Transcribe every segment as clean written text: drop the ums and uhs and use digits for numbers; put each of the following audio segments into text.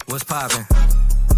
What's poppin'?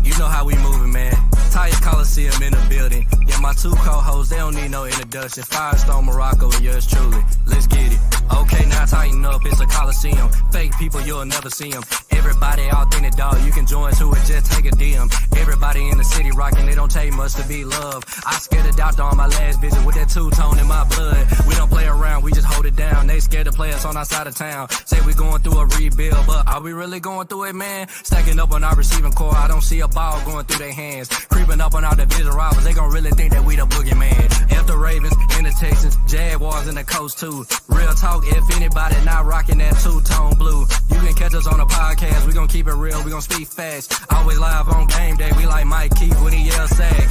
You know how we moving, man. Titans Colosseum in the building. Yeah, my two co-hosts, they don't need no introduction. Firestone Morocco and yours truly. Let's get it. Okay, now tighten up. It's a Coliseum. Fake people, you'll never see them. Everybody authentic, dog. You can join to it, just take a DM. Everybody in the city rocking, they don't take much to be loved. I scared the doctor on my last visit with that two-tone in my blood. We don't play around, we just hold it down. They scared to play us on our side of town. Say we going through a rebuild, but are we really going through it, man? Stacking up on our receiving core, I don't see a ball going through their hands. Creeping up on our division rivals, they gon' really think that we the boogeyman. F the Ravens, and the Texans, Jaguars, and the Coast too. Real talk, if anybody not rocking that two-tone blue, you can catch us on a podcast. We gon' keep it real, we gon' speak fast. Always live on game day, we like Mike Keith when he yell sag.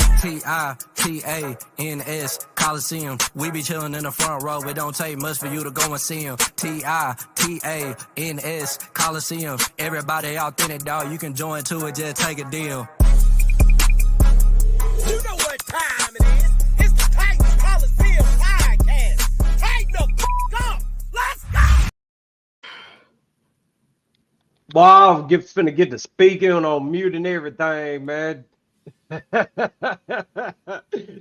Titans Colosseum. We be chillin' in the front row, it don't take much for you to go and see him. Titans Colosseum. Everybody authentic, dog. You can join to it, just take a deal. You know what time it is. It's the Titans Colosseum Podcast. Tighten the f*** up. Let's go. Boy, I'm finna get to speaking on mute and everything, man.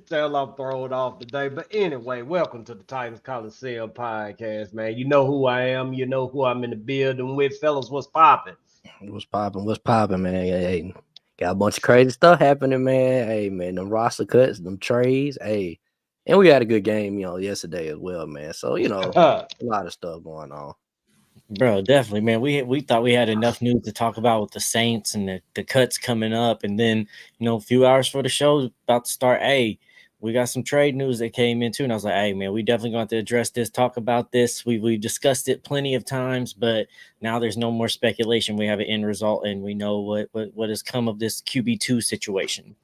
Tell I'm thrown off today. But anyway, welcome to the Titans Colosseum Podcast, man. You know who I am. You know who I'm in the building with. Fellas, what's popping? What's popping, man? Hey, got a bunch of crazy stuff happening, man. Hey, man, them roster cuts, them trades. Hey, and we had a good game, yesterday as well, man. So, a lot of stuff going on. Bro, definitely, man. We thought we had enough news to talk about with the Saints and the cuts coming up. And then, a few hours for the show about to start. Hey, we got some trade news that came in too. And I was like, hey, man, we definitely going to have to address this, talk about this. We discussed it plenty of times, but now there's no more speculation. We have an end result, and we know what has come of this QB2 situation.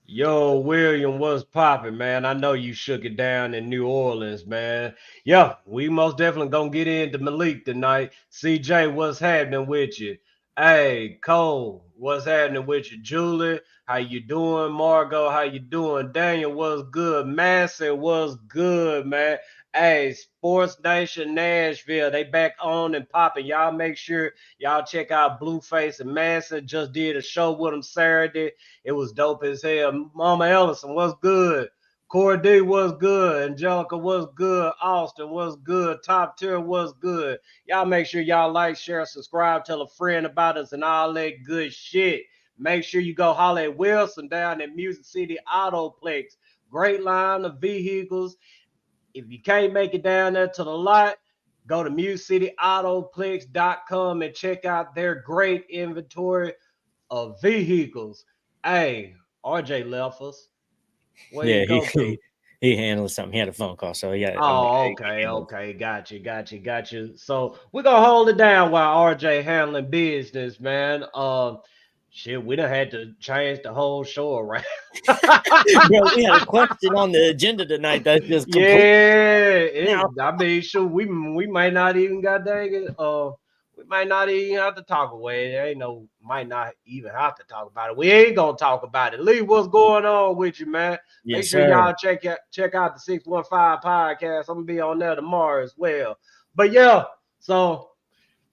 Yo, William, what's popping, man? I know you shook it down in New Orleans, man. Yeah, we most definitely gonna get into Malik tonight. CJ, what's happening with you? Hey, Cole, what's happening with you? Julie, how you doing? Margot, how you doing? Daniel, what's good? Masson, what's good, man? Hey, Sports Nation Nashville, they back on and popping. Y'all make sure y'all check out Blueface and Masson. Just did a show with them Saturday. It was dope as hell. Mama Ellison, what's good? Corey D, what's good? Angelica, what's good? Austin, what's good? Top Tier, what's good? Y'all make sure y'all like, share, subscribe, tell a friend about us and all that good shit. Make sure you go holler at Wilson down at Music City Autoplex. Great line of vehicles. If you can't make it down there to the lot, go to musiccityAutoplex.com and check out their great inventory of vehicles. Hey, RJ left us. He handled something. He had a phone call, so yeah. Okay. Got you. So we're gonna hold it down while RJ handling business, man. Shit, we done had to change the whole show around. Bro, we had a question on the agenda tonight that's just I mean, sure, we might not even got dang it. we might not even have to talk away. Might not even have to talk about it. We ain't gonna talk about it. Lee, what's going on with you, man? Make Yes, sure sir. y'all check out the 615 podcast. I'm gonna be on there tomorrow as well. But yeah, so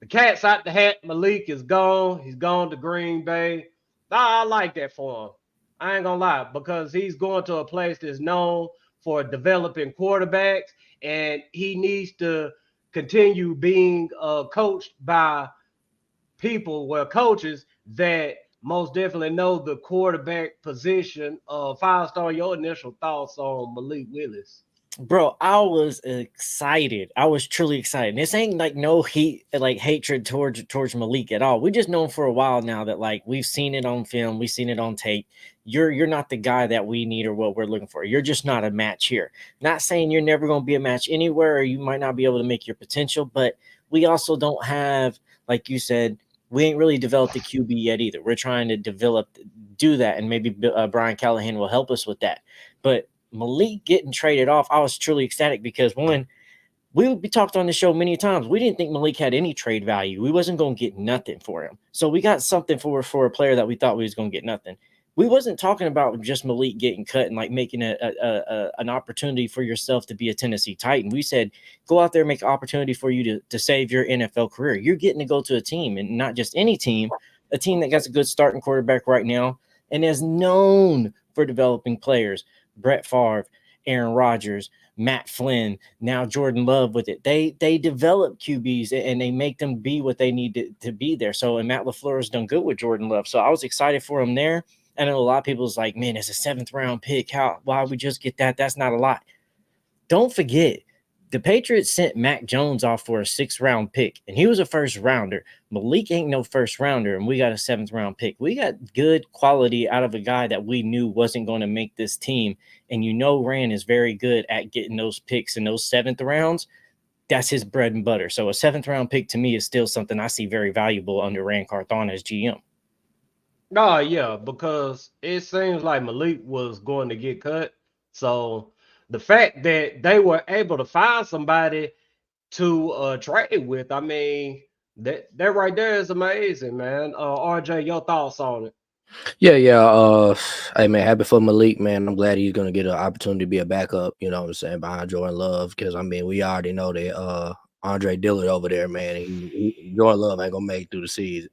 the cat's out the hat. Malik is gone. He's gone to Green Bay. I like that for him. I ain't gonna lie, because he's going to a place that's known for developing quarterbacks, and he needs to continue being coached by coaches that most definitely know the quarterback position. 5-star, your initial thoughts on Malik Willis? Bro, I was excited. I was truly excited. This ain't like no hatred towards Malik at all. We just know him for a while now that like we've seen it on film, we've seen it on tape. You're not the guy that we need or what we're looking for. You're just not a match here. Not saying you're never going to be a match anywhere, or you might not be able to make your potential, but we also don't have, like you said, we ain't really developed the QB yet either. We're trying to do that, and maybe Brian Callahan will help us with that. But Malik getting traded off, I was truly ecstatic because one, we talked on the show many times. We didn't think Malik had any trade value. We wasn't going to get nothing for him. So we got something for a player that we thought we was going to get nothing. We wasn't talking about just Malik getting cut and like making an opportunity for yourself to be a Tennessee Titan. We said, go out there and make an opportunity for you to save your NFL career. You're getting to go to a team, and not just any team, a team that got a good starting quarterback right now and is known for developing players. Brett Favre, Aaron Rodgers, Matt Flynn, now Jordan Love with it. They develop QBs and they make them be what they need to be there. So, and Matt LaFleur has done good with Jordan Love. So I was excited for him there. I know a lot of people was like, man, it's a 7th round pick. Why we just get that? That's not a lot. Don't forget, the Patriots sent Mac Jones off for a 6th round pick, and he was a 1st rounder. Malik ain't no 1st rounder, and we got a 7th round pick. We got good quality out of a guy that we knew wasn't going to make this team. And Rand is very good at getting those picks in those 7th rounds. That's his bread and butter. So a 7th round pick to me is still something I see very valuable under Rand Carthon as GM. No, yeah, because it seems like Malik was going to get cut. So the fact that they were able to find somebody to trade with, I mean, that right there is amazing, man. RJ, your thoughts on it? Yeah. Hey man, happy for Malik, man. I'm glad he's gonna get an opportunity to be a backup, you know what I'm saying, behind Jordan Love. Because I mean, we already know that Andre Dillard over there, man, Jordan Love ain't gonna make it through the season.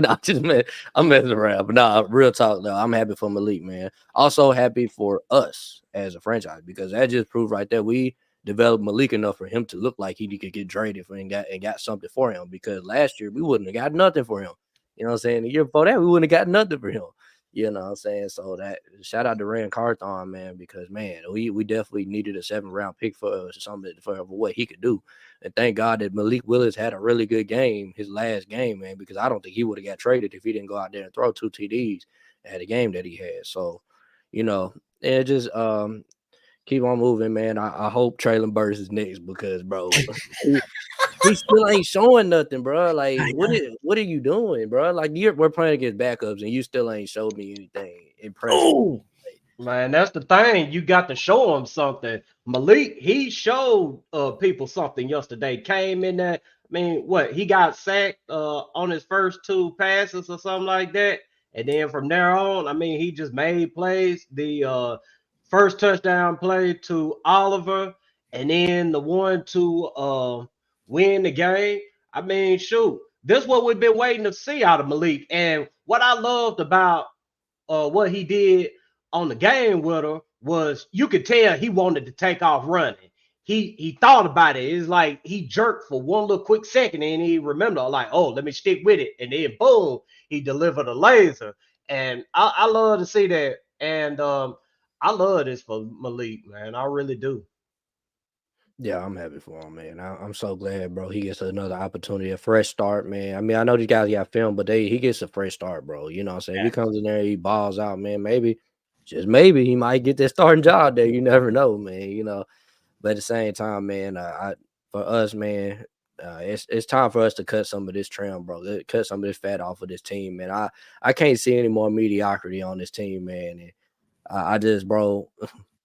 I'm messing around. But nah, real talk though. I'm happy for Malik, man. Also happy for us as a franchise, because that just proved right there we developed Malik enough for him to look like he could get traded for and got something for him. Because last year we wouldn't have got nothing for him. You know what I'm saying? The year before that, we wouldn't have got nothing for him. You know what I'm saying? So that shout out to Rand Carthon, man, because man, we definitely needed a 7th round pick for something for what he could do. And thank God that Malik Willis had a really good game, his last game, man, because I don't think he would have got traded if he didn't go out there and throw 2 TDs at the game that he had. So, and just keep on moving, man. I hope Treylon Burks is next, because bro, he still ain't showing nothing, bro. Like, what are you doing, bro? Like, we're playing against backups, and you still ain't showed me anything impressive. Oh, man, that's the thing. You got to show him something. Malik, he showed people something yesterday. Came in there. I mean, he got sacked on his first 2 passes or something like that, and then from there on, I mean, he just made plays. The first touchdown play to Oliver, and then the one to win the game. I mean, shoot, this is what we've been waiting to see out of Malik. And what I loved about what he did on the game with her was you could tell he wanted to take off running. He thought about it. It's like he jerked for one little quick second, and he remembered, like, oh, let me stick with it. And then boom, he delivered a laser. And I love to see that. And I love this for Malik, man. I really do. Yeah, I'm happy for him, man. I'm so glad, bro. He gets another opportunity, a fresh start, man. I mean, I know these guys got film, but he gets a fresh start, bro. You know what I'm saying? Yeah. He comes in there, he balls out, man. Maybe, just maybe, he might get that starting job there. You never know, man. But at the same time, man, for us, man, it's time for us to cut some of this trim, bro. Cut some of this fat off of this team, man. I can't see any more mediocrity on this team, man. And I just, bro,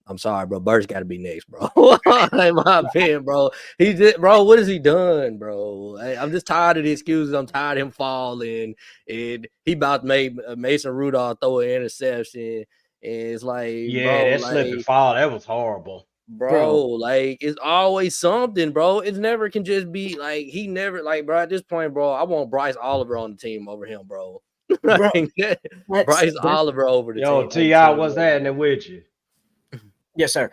I'm sorry, bro. Burks got to be next, bro. In my opinion, bro. He just, bro. What has he done, bro? I'm just tired of the excuses. I'm tired of him falling, and he about to make Mason Rudolph throw an interception. And it's like, Yeah, bro, that slip and like, fall, that was horrible. bro, like it's always something, bro. It never can just be like he never like, bro. At this point, bro, I want Bryce Oliver on the team over him, bro. Bro, Bryce that's Oliver over the Yo, team. T.I., what's happening with you? yes, sir.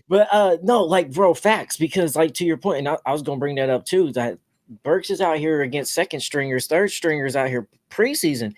But no, like, bro, facts, because like to your point, and I was gonna bring that up too, that Burks is out here against second stringers, third stringers out here preseason.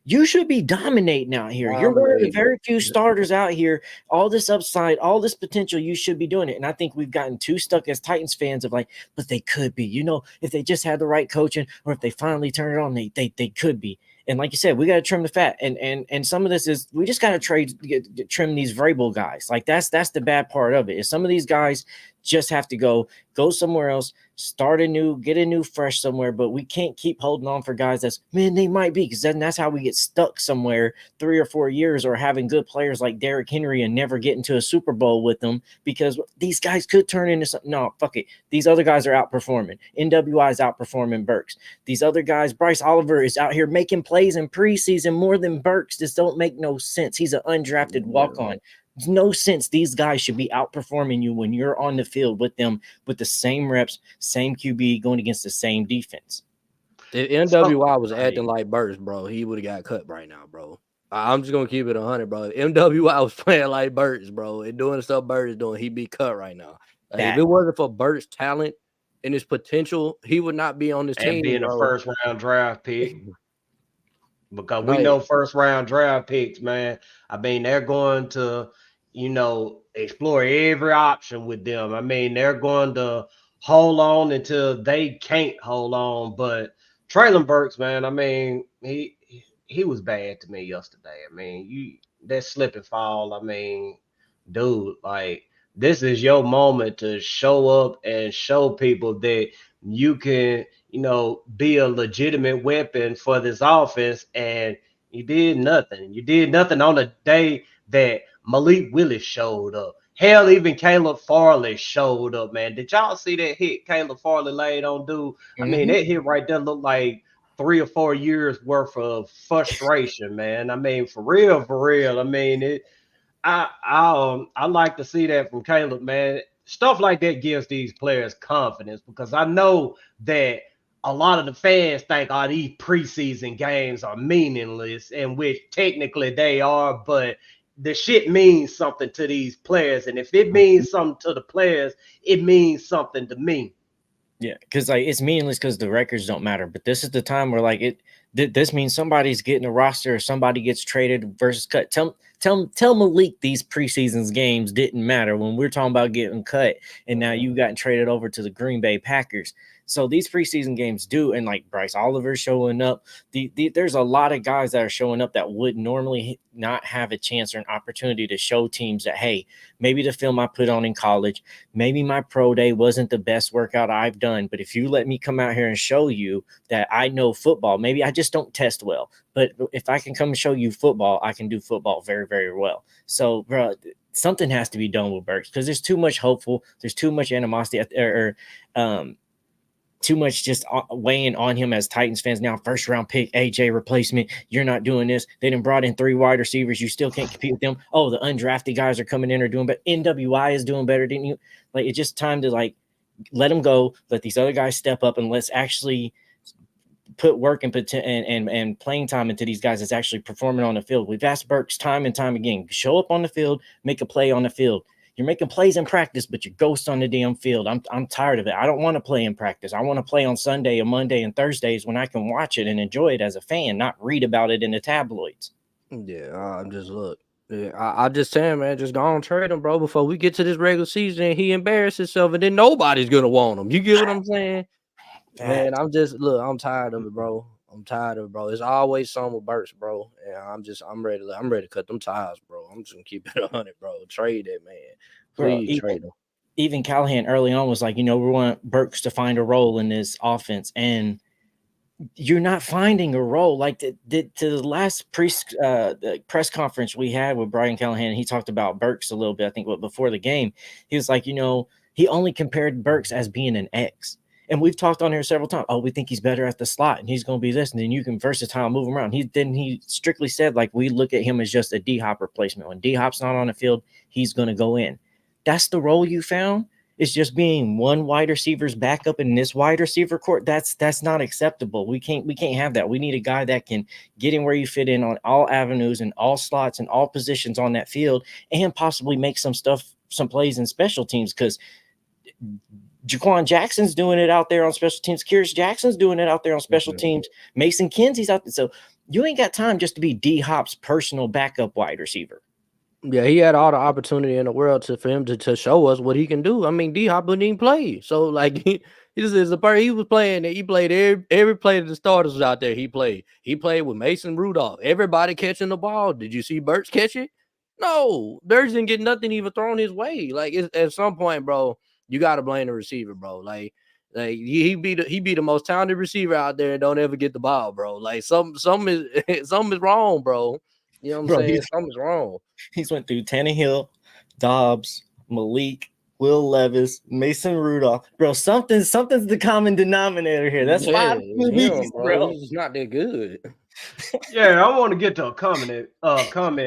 You should be dominating out here. You're one of the very few starters out here. All this upside, all this potential, you should be doing it. And I think we've gotten too stuck as Titans fans of like, but they could be, you know, if they just had the right coaching, or if they finally turn it on, they could be. And like you said, we got to trim the fat. And some of this is we just got to trim these variable guys. Like that's the bad part of it. Is some of these guys just have to go somewhere else, start anew, get a new fresh somewhere. But we can't keep holding on for guys that's, man, they might be, because then that's how we get stuck somewhere 3 or 4 years, or having good players like Derrick Henry and never get into a Super Bowl with them, because these guys could turn into something. No, fuck it. These other guys are outperforming. NWI is outperforming Burks. These other guys, Bryce Oliver is out here making plays in preseason more than Burks. This don't make no sense. He's an undrafted walk-on. There's no sense these guys should be outperforming you when you're on the field with them, with the same reps, same QB, going against the same defense. If NWI was acting like Burks, bro, he would have got cut right now, bro. I'm just gonna keep it 100, bro. If NWI was playing like Burks, bro, and doing the stuff Burks is doing, he'd be cut right now. If it wasn't for Burks' talent and his potential, he would not be on this team. And being bro. a first round draft pick. Because we know first round draft picks, man. I mean, they're going to, you know, explore every option with them. I mean, they're going to hold on until they can't hold on. But Treylon Burks, man, I mean, he was bad to me yesterday. I mean, that slip and fall. I mean, dude, like, this is your moment to show up and show people that you can, you know, be a legitimate weapon for this offense. And you did nothing. You did nothing on the day that Malik Willis showed up. Hell, even Caleb Farley showed up, man. Did y'all see that hit Caleb Farley laid on dude? Mm-hmm. I mean, that hit right there looked like 3 or 4 years worth of frustration, man. I mean, for real. I mean, I like to see that from Caleb, man. Stuff like that gives these players confidence, because I know that a lot of the fans think, oh, these preseason games are meaningless, and which technically they are, but the shit means something to these players. And if it means something to the players, it means something to me. Yeah, because like it's meaningless because the records don't matter. But this is the time where like this means somebody's getting a roster, or somebody gets traded versus cut. Tell Malik these preseasons games didn't matter when we're talking about getting cut, and now you gotten traded over to the Green Bay Packers. So these preseason games do, and like Bryce Oliver showing up, there's a lot of guys that are showing up that would normally not have a chance or an opportunity to show teams that, hey, maybe the film I put on in college, maybe my pro day wasn't the best workout I've done, but if you let me come out here and show you that I know football, maybe I just don't test well, but if I can come and show you football, I can do football very, very well. So, bro, something has to be done with Burks, because there's too much hopeful, there's too much animosity, too much just weighing on him as Titans fans now. First round pick, AJ replacement. You're not doing this. They done brought in 3 wide receivers. You still can't compete with them. Oh, the undrafted guys are coming in or doing better. NWI is doing better than you. Like, it's just time to like let them go. Let these other guys step up, and let's actually put work and playing time into these guys that's actually performing on the field. We've asked Burks time and time again, show up on the field, make a play on the field. You're making plays in practice, but you're ghost on the damn field. I'm tired of it. I don't want to play in practice. I want to play on Sunday and Monday and Thursdays when I can watch it and enjoy it as a fan, not read about it in the tabloids. Yeah, I'm just look. Yeah, I just saying, man, just go on trade him, bro, before we get to this regular season and he embarrasses himself, and then nobody's gonna want him. You get what I'm saying? Man, I'm tired of it, bro. It's always something with Burks, bro. And I'm ready to cut them ties, bro. I'm just gonna keep it 100, bro. Trade that man. Please trade him. Even Callahan early on was like, we want Burks to find a role in this offense. And you're not finding a role like to the last press conference we had with Brian Callahan. He talked about Burks a little bit. I think before the game, he was like, he only compared Burks as being an X. And we've talked on here several times. Oh, we think he's better at the slot, and he's going to be this, and then you can versatile move him around. He strictly said like we look at him as just a D-Hop replacement. When D-Hop's not on the field, he's going to go in. That's the role you found. It's just being one wide receiver's backup in this wide receiver court. That's not acceptable. We can't have that. We need a guy that can get in where you fit in on all avenues and all slots and all positions on that field, and possibly make some plays in special teams, because Jaquan Jackson's doing it out there on special teams. Kyrus Jackson's doing it out there on special teams. Mason Kinsey's out there. So you ain't got time just to be D-Hop's personal backup wide receiver. Yeah, he had all the opportunity in the world for him to show us what he can do. I mean, D-Hop wouldn't even play. So, like, he was playing. He played every play that the starters was out there. He played. He played with Mason Rudolph. Everybody catching the ball. Did you see Burks catch it? No. Burks didn't get nothing even thrown his way. Like, at some point, bro, you got to blame the receiver, bro. Like he be the most talented receiver out there and don't ever get the ball, bro. Like, something is wrong, bro. You know what I'm saying? Something's wrong. He's went through Tannehill, Dobbs, Malik, Will Levis, Mason Rudolph. Bro, something's the common denominator here. That's 5 weeks, bro. He's not that good. Yeah, I want to get to a comment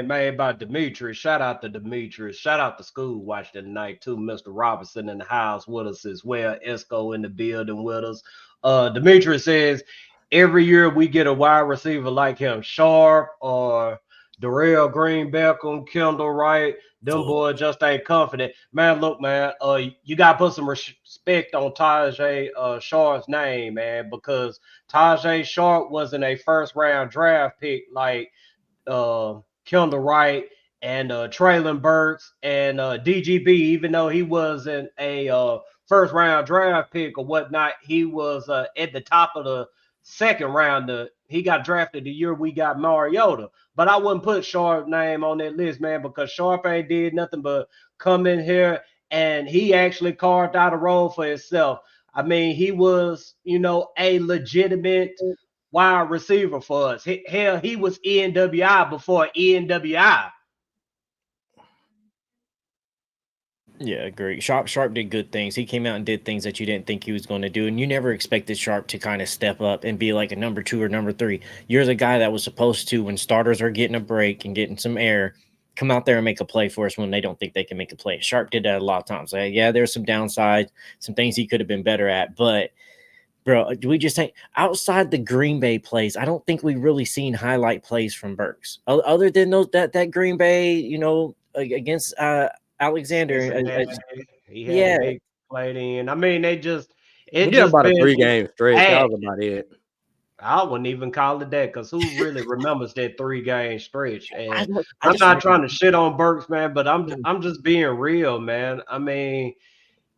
made by Demetrius. Shout out to Demetrius. Shout out to school watching tonight too. Mr. Robinson in the house with us as well. Esco in the building with us. Demetrius says every year we get a wide receiver like him, Sharp or Darrell Green, Beckham, Kendall Wright. Them boys just ain't confident. Man, look, man, you got to put some respect on Tajay Sharp's name, man, because Tajay Sharp wasn't a first-round draft pick like Kendall Wright and Treylon Burks and DGB, even though he wasn't a first-round draft pick or whatnot. He was at the top of the second round. He got drafted the year we got Mariota. But I wouldn't put Sharp's name on that list, man, because Sharp ain't did nothing but come in here and he actually carved out a role for himself. I mean, he was, a legitimate wide receiver for us. Hell, he was ENWI before ENWI. Yeah, agree. Sharp did good things. He came out and did things that you didn't think he was going to do, and you never expected Sharp to kind of step up and be like a number 2 or number 3. You're the guy that was supposed to, when starters are getting a break and getting some air, come out there and make a play for us when they don't think they can make a play. Sharp did that a lot of times. Like, yeah, there's some downsides, some things he could have been better at, but bro, do we just think outside the Green Bay plays? I don't think we've really seen highlight plays from Burks other than that Green Bay, against Alexander. He had a big played in. I mean, it just about a 3-game stretch. That was about it. I wouldn't even call it that, because who really remembers that 3-game stretch? And I'm not trying to shit on Burks, man, but I'm just being real, man. I mean,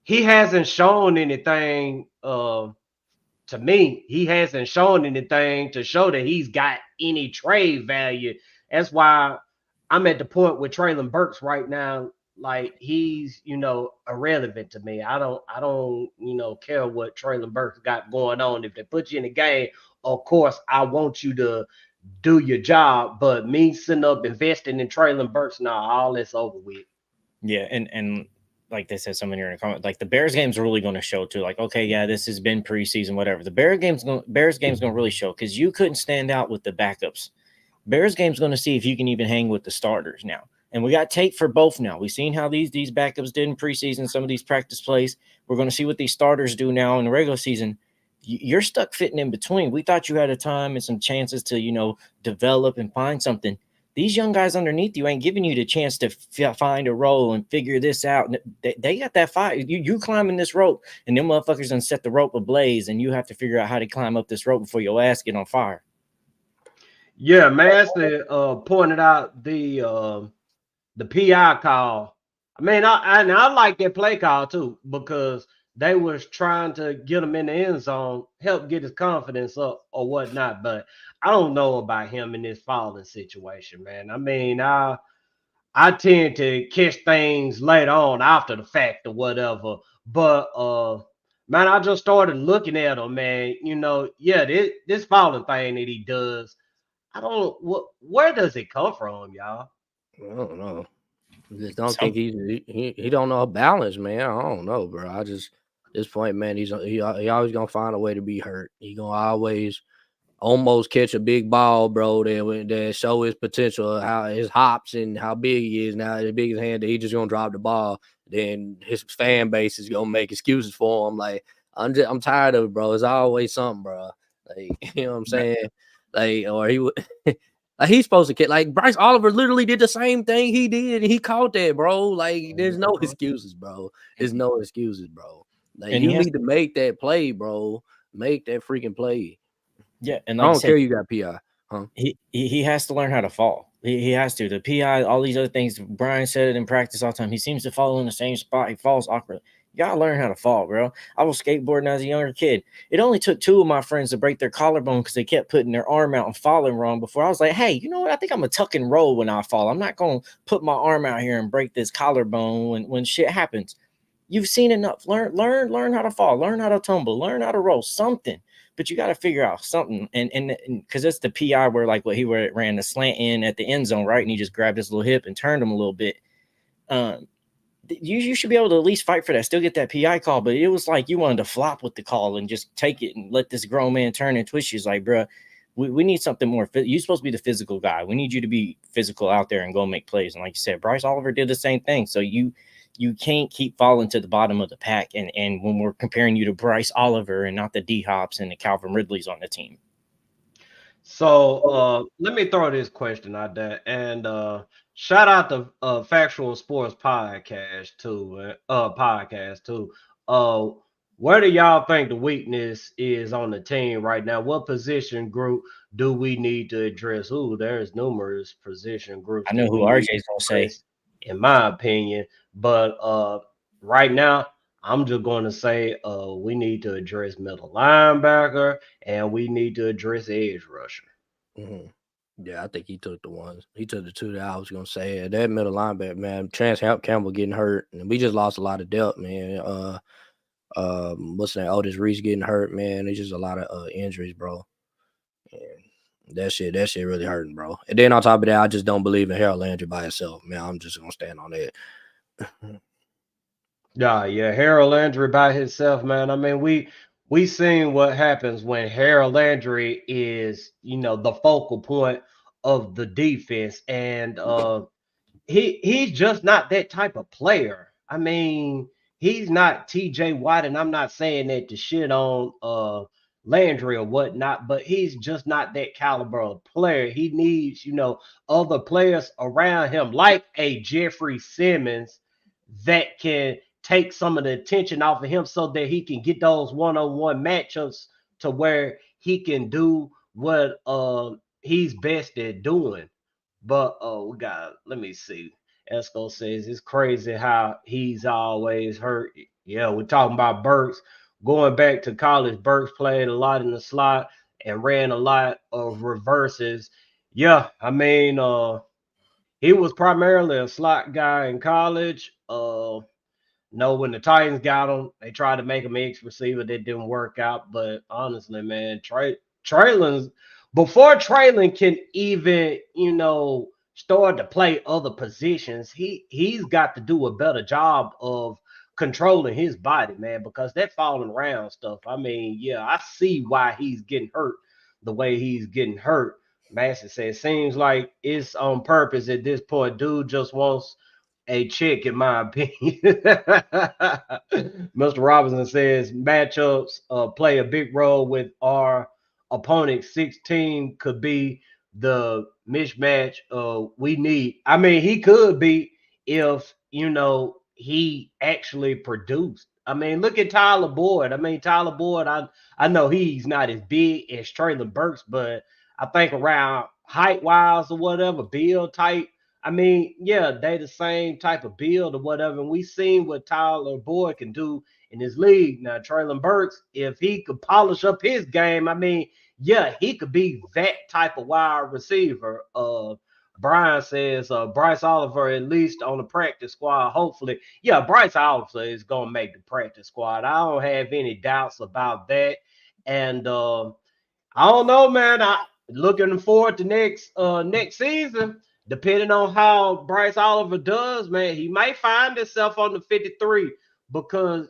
he hasn't shown anything to me. He hasn't shown anything to show that he's got any trade value. That's why I'm at the point with Treylon Burks right now. Like, he's, irrelevant to me. I don't, care what Treylon Burks got going on. If they put you in the game, of course, I want you to do your job. But me sitting up investing in Treylon Burks, all that's over with. Yeah, and like they said, someone here in the comment, like the Bears game's really going to show too. Like, okay, yeah, this has been preseason, whatever. The Bears game's going to really show, because you couldn't stand out with the backups. Bears game's going to see if you can even hang with the starters now. And we got tape for both now. We've seen how these backups did in preseason, some of these practice plays. We're going to see what these starters do now in the regular season. You're stuck fitting in between. We thought you had a time and some chances to, develop and find something. These young guys underneath you ain't giving you the chance to find a role and figure this out. They got that fire. You climbing this rope, and them motherfuckers done set the rope ablaze, and you have to figure out how to climb up this rope before your ass get on fire. Yeah, Master pointed out the PI call. I mean, I like that play call too, because they was trying to get him in the end zone, help get his confidence up or whatnot. But I don't know about him in this falling situation, man. I mean, I tend to catch things later on after the fact or whatever. But Man, I just started looking at him, man. Yeah, this falling thing that he does, I don't where does it come from, y'all? I don't know. I just don't think Some he don't know balance, man. I don't know, bro. I just this point, man, he always gonna find a way to be hurt. He gonna always almost catch a big ball, bro. That show his potential, how his hops and how big he is now. The biggest hand that he just gonna drop the ball. Then his fan base is gonna make excuses for him. Like I'm tired of it, bro. It's always something, bro. Like you know what I'm saying? Like or he would. Like he's supposed to get like Bryce Oliver literally did the same thing he did, and he caught that, bro. Like there's no excuses, bro. There's no excuses, bro. Like And you he has need to make that play, bro. Make that freaking play. Yeah, and I like I don't said, care you got PI, huh? he has to learn how to fall. He has to. The PI, all these other things. Brian said it in practice all the time. He seems to fall in the same spot. He falls awkwardly. You gotta learn how to fall, bro. I was skateboarding as a younger kid. It only took 2 of my friends to break their collarbone because they kept putting their arm out and falling wrong. Before I was like, hey, you know what? I think I'm gonna tuck and roll when I fall. I'm not gonna put my arm out here and break this collarbone when shit happens. You've seen enough. Learn how to fall. Learn how to tumble. Learn how to roll. Something. But you got to figure out something, and because it's the PI where like what he ran the slant in at the end zone, right? And he just grabbed his little hip and turned him a little bit. You should be able to at least fight for that, still get that PI call. But it was like you wanted to flop with the call and just take it and let this grown man turn and twist. He's like, bro, we need something more. You're supposed to be the physical guy. We need you to be physical out there and go make plays. And like you said, Bryce Oliver did the same thing. So you can't keep falling to the bottom of the pack. And when we're comparing you to Bryce Oliver and not the D-Hops and the Calvin Ridleys on the team. So let me throw this question out there, and shout out the Factual Sports Podcast too. Where do y'all think the weakness is on the team right now? What position group do we need to address? Ooh, there's numerous position groups. I know who RJ's gonna say, in my opinion, but right now I'm just going to say we need to address middle linebacker and we need to address edge rusher. Mm-hmm. Yeah, I think he took the 2 that I was gonna say. That middle linebacker, man, Chance Campbell getting hurt, and we just lost a lot of depth, man. What's that? Otis Reese getting hurt, man. It's just a lot of injuries, bro. And that shit really hurting, bro. And then on top of that, I just don't believe in Harold Landry by himself, man. I'm just gonna stand on that. Yeah, Harold Landry by himself, man. I mean, we seen what happens when Harold Landry is, the focal point of the defense, and he's just not that type of player. I mean, he's not TJ Watt, and I'm not saying that to shit on Landry or whatnot, but he's just not that caliber of player. He needs, other players around him, like a Jeffrey Simmons, that can take some of the attention off of him so that he can get those one-on-one matchups to where he can do what he's best at doing. But let me see. Esco says it's crazy how he's always hurt. Yeah, we're talking about Burks. Going back to college, Burks played a lot in the slot and ran a lot of reverses. Yeah, I mean, he was primarily a slot guy in college. When the Titans got him, they tried to make him X receiver. That didn't work out. But honestly, man, Treylon, before Treylon can even, start to play other positions, he's got to do a better job of controlling his body, man, because that falling around stuff. I mean, yeah, I see why he's getting hurt the way he's getting hurt. Massey says, seems like it's on purpose at this point. Dude just wants a check, in my opinion. Mr. Robinson says matchups play a big role with our opponent. 16 could be the mismatch we need. I mean, he could be if, he actually produced. I mean, look at Tyler Boyd. I know he's not as big as Treylon Burks, but I think around height-wise or whatever, build type, I mean, yeah, they the same type of build or whatever. And we seen what Tyler Boyd can do in this league. Now, Treylon Burks, if he could polish up his game, I mean, yeah, he could be that type of wide receiver. Brian says Bryce Oliver at least on the practice squad. Hopefully, yeah, Bryce Oliver is gonna make the practice squad. I don't have any doubts about that. And I don't know, man. I looking forward to next season. Depending on how Bryce Oliver does, man, he may find himself on the 53 because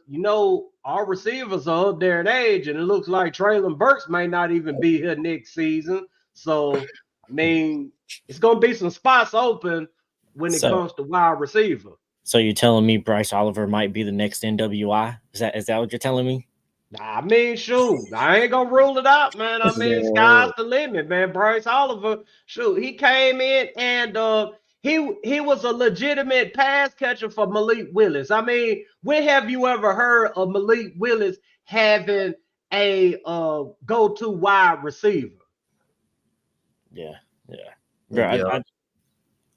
our receivers are up there in age, and it looks like Treylon Burks may not even be here next season. So, I mean, it's gonna be some spots open when it comes to wide receiver. So you're telling me Bryce Oliver might be the next NWI? Is that what you're telling me? I mean, shoot, I ain't gonna rule it out, man. I mean, sky's the limit, man. Bryce Oliver, shoot, he came in and he was a legitimate pass catcher for Malik Willis. I mean, when have you ever heard of Malik Willis having a go-to wide receiver? Yeah. Bro,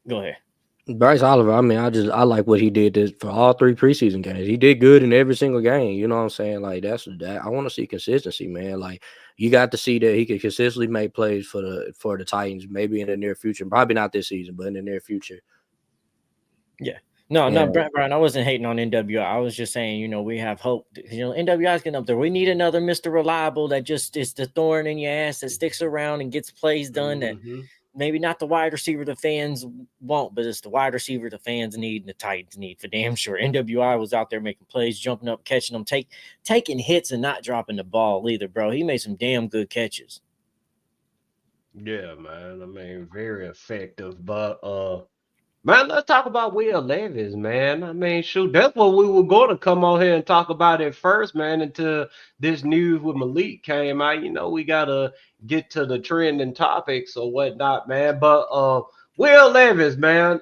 go ahead. Bryce Oliver, I mean, I like what he did for all 3 preseason games. He did good in every single game. You know what I'm saying? Like that's that. I want to see consistency, man. Like you got to see that he can consistently make plays for the Titans, maybe in the near future. Probably not this season, but in the near future. Yeah. No, Brian, I wasn't hating on NWI. I was just saying, we have hope. NWI is getting up there. We need another Mr. Reliable that just is the thorn in your ass that sticks around and gets plays done that maybe not the wide receiver the fans want, but it's the wide receiver the fans need and the Titans need for damn sure. NWI was out there making plays, jumping up, catching them, taking hits and not dropping the ball either, bro. He made some damn good catches. Yeah, man. I mean, very effective. But man, let's talk about Will Levis, man. I mean, shoot, that's what we were going to come on here and talk about at first, man, until this news with Malik came out. We got to get to the trending topics or whatnot, man. But Will Levis, man,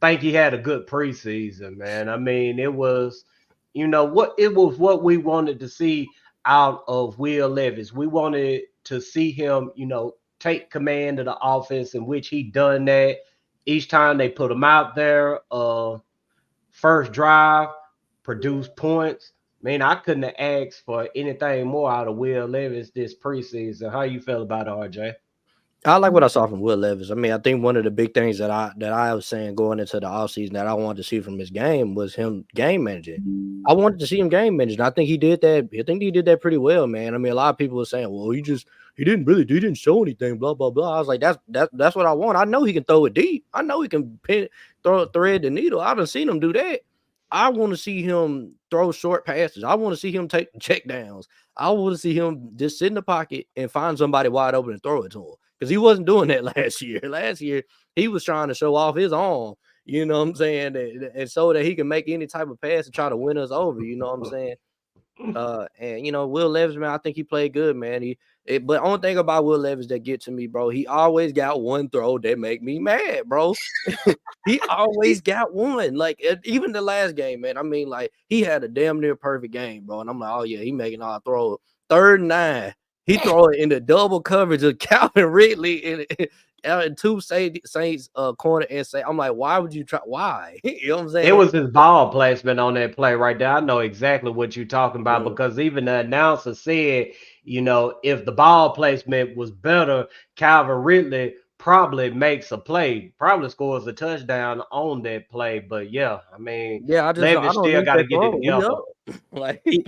think he had a good preseason, man. I mean, it was, what we wanted to see out of Will Levis. We wanted to see him, take command of the offense, in which he done that. Each time they put him out there, first drive, produce points. Man, I couldn't have asked for anything more out of Will Levis this preseason. How you feel about it, RJ? I like what I saw from Will Levis. I mean, I think one of the big things that I was saying going into the offseason that I wanted to see from his game was him game managing. I wanted to see him game managing. I think he did that. I think he did that pretty well, man. I mean, a lot of people were saying, well, he didn't show anything, blah, blah, blah. I was like, that's what I want. I know he can throw it deep. I know he can thread the needle. I haven't seen him do that. I want to see him throw short passes. I want to see him take check downs. I want to see him just sit in the pocket and find somebody wide open and throw it to him. Because he wasn't doing that last year. Last year, he was trying to show off his arm, you know what I'm saying? And so that he can make any type of pass and try to win us over, you know what I'm saying? And Will Levis, man, I think he played good, man. But only thing about Will Levis that get to me, bro, he always got one throw that make me mad, bro. He always got one. Like even the last game, man. I mean, like he had a damn near perfect game, bro. And I'm like, oh yeah, he making all throws. 3rd and 9, he throw it in the double coverage of Calvin Ridley and 2 Saints corner and say, I'm like, why would you try? Why? You know what I'm saying? It was his ball placement on that play right there. I know exactly what you're talking about because even the announcer said, if the ball placement was better, Calvin Ridley probably makes a play, probably scores a touchdown on that play. But yeah, I mean, Levis still got to get it together. Like he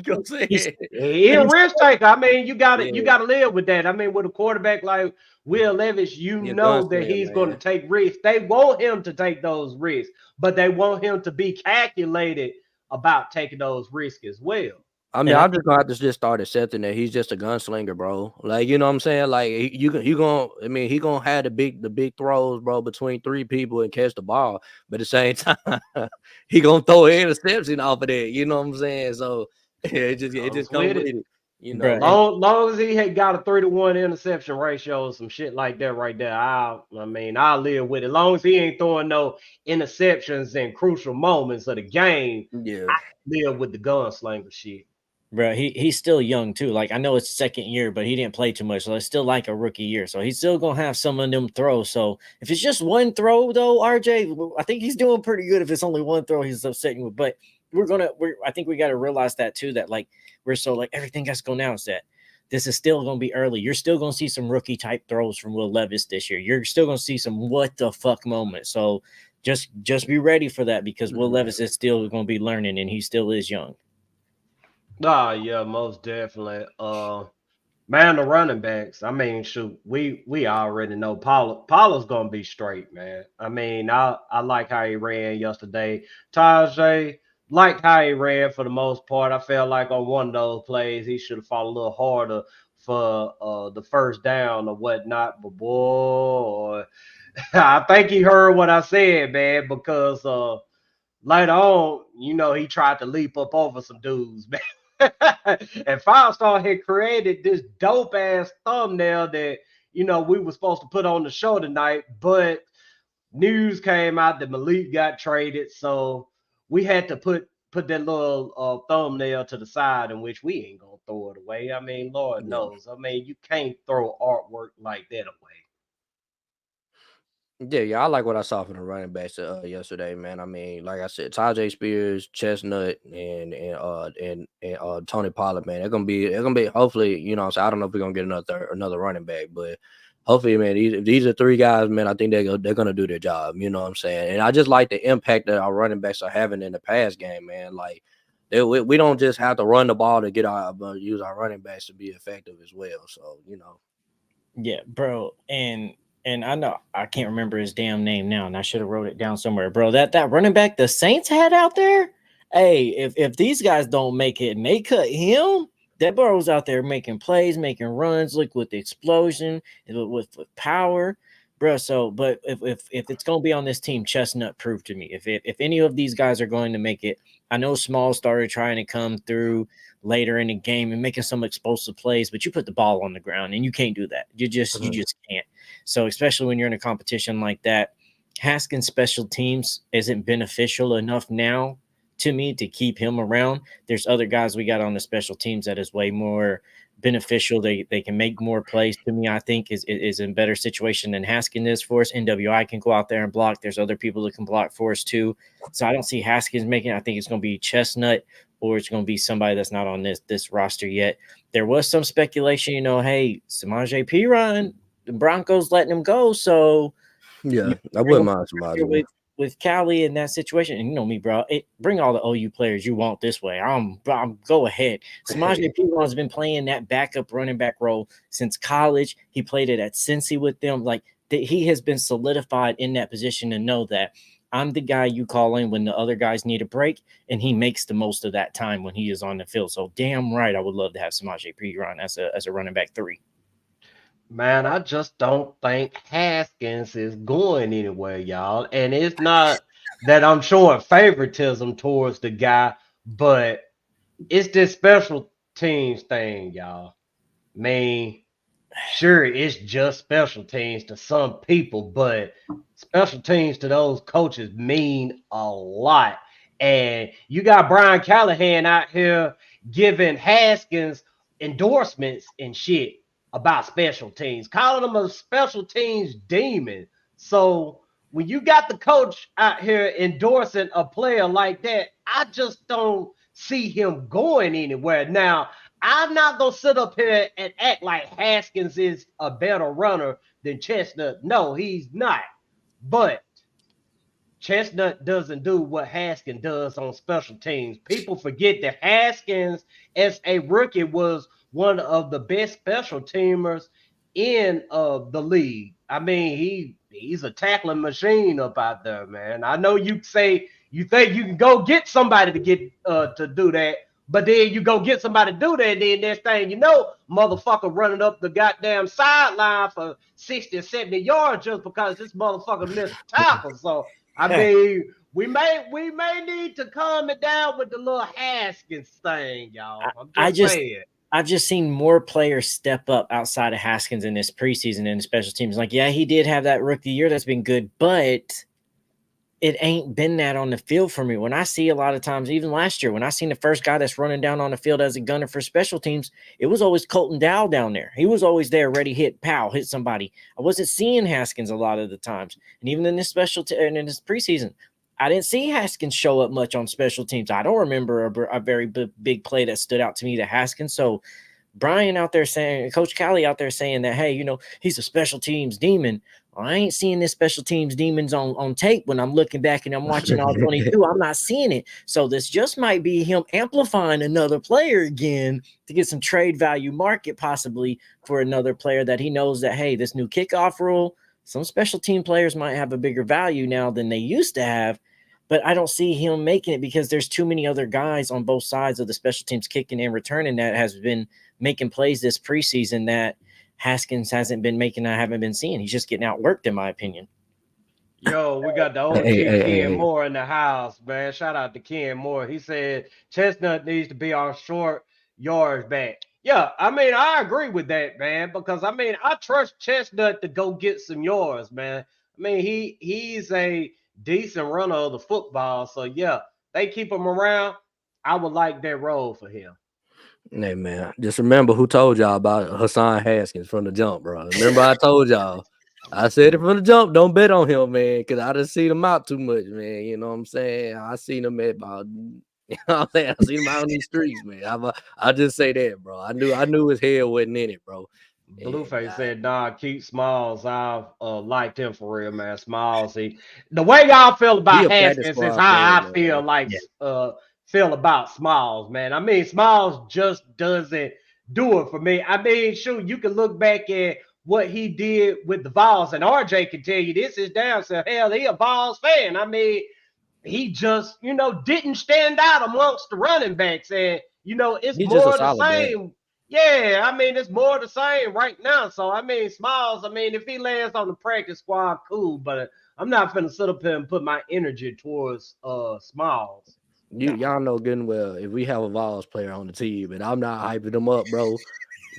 a risk taker. I mean, you got to live with that. I mean, with a quarterback like Will Levis, that he's going to take risks. They want him to take those risks, but they want him to be calculated about taking those risks as well. I mean, I'm just gonna have to just start accepting that he's just a gunslinger, bro. Like, you know what I'm saying? Like, he gonna have the big throws, bro, between 3 people and catch the ball. But at the same time, he gonna throw an interception off of that. You know what I'm saying? So it just comes with it. Long as he had got a 3-to-1 interception ratio or some shit like that right there, I'll live with it. As long as he ain't throwing no interceptions in crucial moments of the game, I live with the gunslinger shit. Bro, he's still young too. Like I know it's 2nd year, but he didn't play too much, so it's still like a rookie year. So he's still gonna have some of them throws. So if it's just one throw, though, RJ, I think he's doing pretty good. If it's only one throw, he's upsetting with. But I think we got to realize that too. That like we're so like everything has to go now. Is that this is still going to be early. You're still going to see some rookie type throws from Will Levis this year. You're still going to see some what the fuck moments. So just be ready for that, because Will Levis is still going to be learning, and he still is young. Yeah, most definitely. Man, the running backs. I mean, shoot, we already know Paula's gonna be straight, man. I mean, I like how he ran yesterday. Tajay liked how he ran for the most part. I felt like on one of those plays he should have fought a little harder for the first down or whatnot. But boy, I think he heard what I said, man, because later on, he tried to leap up over some dudes, man. And Firestar had created this dope ass thumbnail that we were supposed to put on the show tonight, but news came out that Malik got traded, so we had to put that little thumbnail to the side, in which we ain't gonna throw it away. I mean, Lord knows. I mean, you can't throw artwork like that away. Yeah, I like what I saw from the running backs yesterday, man. I mean, like I said, Tajay Spears, Chestnut, and Tony Pollard, man. They're gonna be hopefully, so I don't know if we're gonna get another running back, but hopefully, man, these are three guys, man. I think they're gonna do their job. You know what I'm saying? And I just like the impact that our running backs are having in the pass game, man. Like we don't just have to run the ball to use our running backs to be effective as well. So Yeah, bro, and I know I can't remember his damn name now, and I should have wrote it down somewhere, bro. That running back the Saints had out there, hey, if these guys don't make it and they cut him, that Burrow's out there making plays, making runs, look, with the explosion, with power, bro. So, but if it's gonna be on this team, Chestnut proved to me. If any of these guys are going to make it, I know Small started trying to come through later in the game and making some explosive plays, but you put the ball on the ground and you can't do that. You just can't. So especially when you're in a competition like that, Haskins' special teams isn't beneficial enough now to me to keep him around. There's other guys we got on the special teams that is way more beneficial. They can make more plays. To me, I think is in better situation than Haskins is for us. NWI can go out there and block. There's other people that can block for us too. So I don't see Haskins making it. I think it's going to be Chestnut, or it's going to be somebody that's not on this roster yet. There was some speculation, hey, Samaje Perine, the Broncos letting him go. So yeah, I wouldn't mind Samaje. With Cali in that situation, and you know me, bro, bring all the OU players you want this way. I'm go ahead. Samaje Perine has been playing that backup running back role since college. He played it at Cincy with them. Like he has been solidified in that position to know that I'm the guy you call in when the other guys need a break, and he makes the most of that time when he is on the field. So damn right, I would love to have Samaje Perine as a running back 3. Man, I just don't think Haskins is going anywhere, y'all. And it's not that I'm showing favoritism towards the guy, but it's this special teams thing, y'all. I mean, sure, it's just special teams to some people, but special teams to those coaches mean a lot. And you got Brian Callahan out here giving Haskins endorsements and shit about special teams, calling them a special teams demon. So when you got the coach out here endorsing a player like that, I just don't see him going anywhere. Now, I'm not going to sit up here and act like Haskins is a better runner than Chestnut. No, he's not. But Chestnut doesn't do what Haskins does on special teams. People forget that Haskins, as a rookie, was one of the best special teamers in the league. I mean, he's a tackling machine up out there, man. I know you say you think you can go get somebody to get to do that, but then you go get somebody to do that, and then next thing you know, motherfucker running up the goddamn sideline for 60 or 70 yards just because this motherfucker missed a tackle. So I mean, we may need to calm it down with the little Haskins thing, y'all. I'm just saying. I've just seen more players step up outside of Haskins in this preseason and special teams. Like, yeah, he did have that rookie year that's been good, but it ain't been that on the field for me. When I see a lot of times, even last year, when I seen the first guy that's running down on the field as a gunner for special teams, it was always Colton Dowell down there. He was always there, ready, hit somebody. I wasn't seeing Haskins a lot of the times. And even in this in this preseason, I didn't see Haskins show up much on special teams. I don't remember a very big play that stood out to me to Haskins. So Brian out there saying, Coach Callie out there saying that, hey, he's a special teams demon. Well, I ain't seeing this special teams demons on tape when I'm looking back and I'm watching all 22. I'm not seeing it. So this just might be him amplifying another player again to get some trade value market possibly for another player that he knows that, hey, this new kickoff rule, some special team players might have a bigger value now than they used to have. But I don't see him making it because there's too many other guys on both sides of the special teams kicking and returning that has been making plays this preseason that Haskins hasn't been making. I haven't been seeing. He's just getting outworked, in my opinion. Yo, we got the OG Ken Moore in the house, man. Shout out to Ken Moore. He said Chestnut needs to be our short yards back. Yeah, I mean, I agree with that, man, because I mean, I trust Chestnut to go get some yards, man. I mean, he's a decent runner of the football. So yeah, they keep him around. I would like that role for him. Hey man, just remember who told y'all about Hassan Haskins from the jump, bro. Remember I told y'all. I said it from the jump. Don't bet on him, man, because I done seen him out too much, man. You know what I'm saying? I seen him at about. You know what I'm saying? I seen him out on these streets, man. I just say that, bro. I knew his head wasn't in it, bro. Blueface said, nah, keep Smalls. I've liked him for real, man. Smalls, the way y'all feel about Haskins is how I feel feel about Smalls, man. I mean, Smalls just doesn't do it for me. I mean, shoot, you can look back at what he did with the Vols, and RJ can tell you this is down. So hell, he a Vols fan. I mean, he just, didn't stand out amongst the running backs, and it's He's more the same. Man. Yeah, I mean, it's more the same right now. So, I mean, Smalls, I mean, if he lands on the practice squad, cool. But I'm not going to sit up here and put my energy towards Smalls. Y'all know good and well if we have a Vols player on the team and I'm not hyping them up, bro,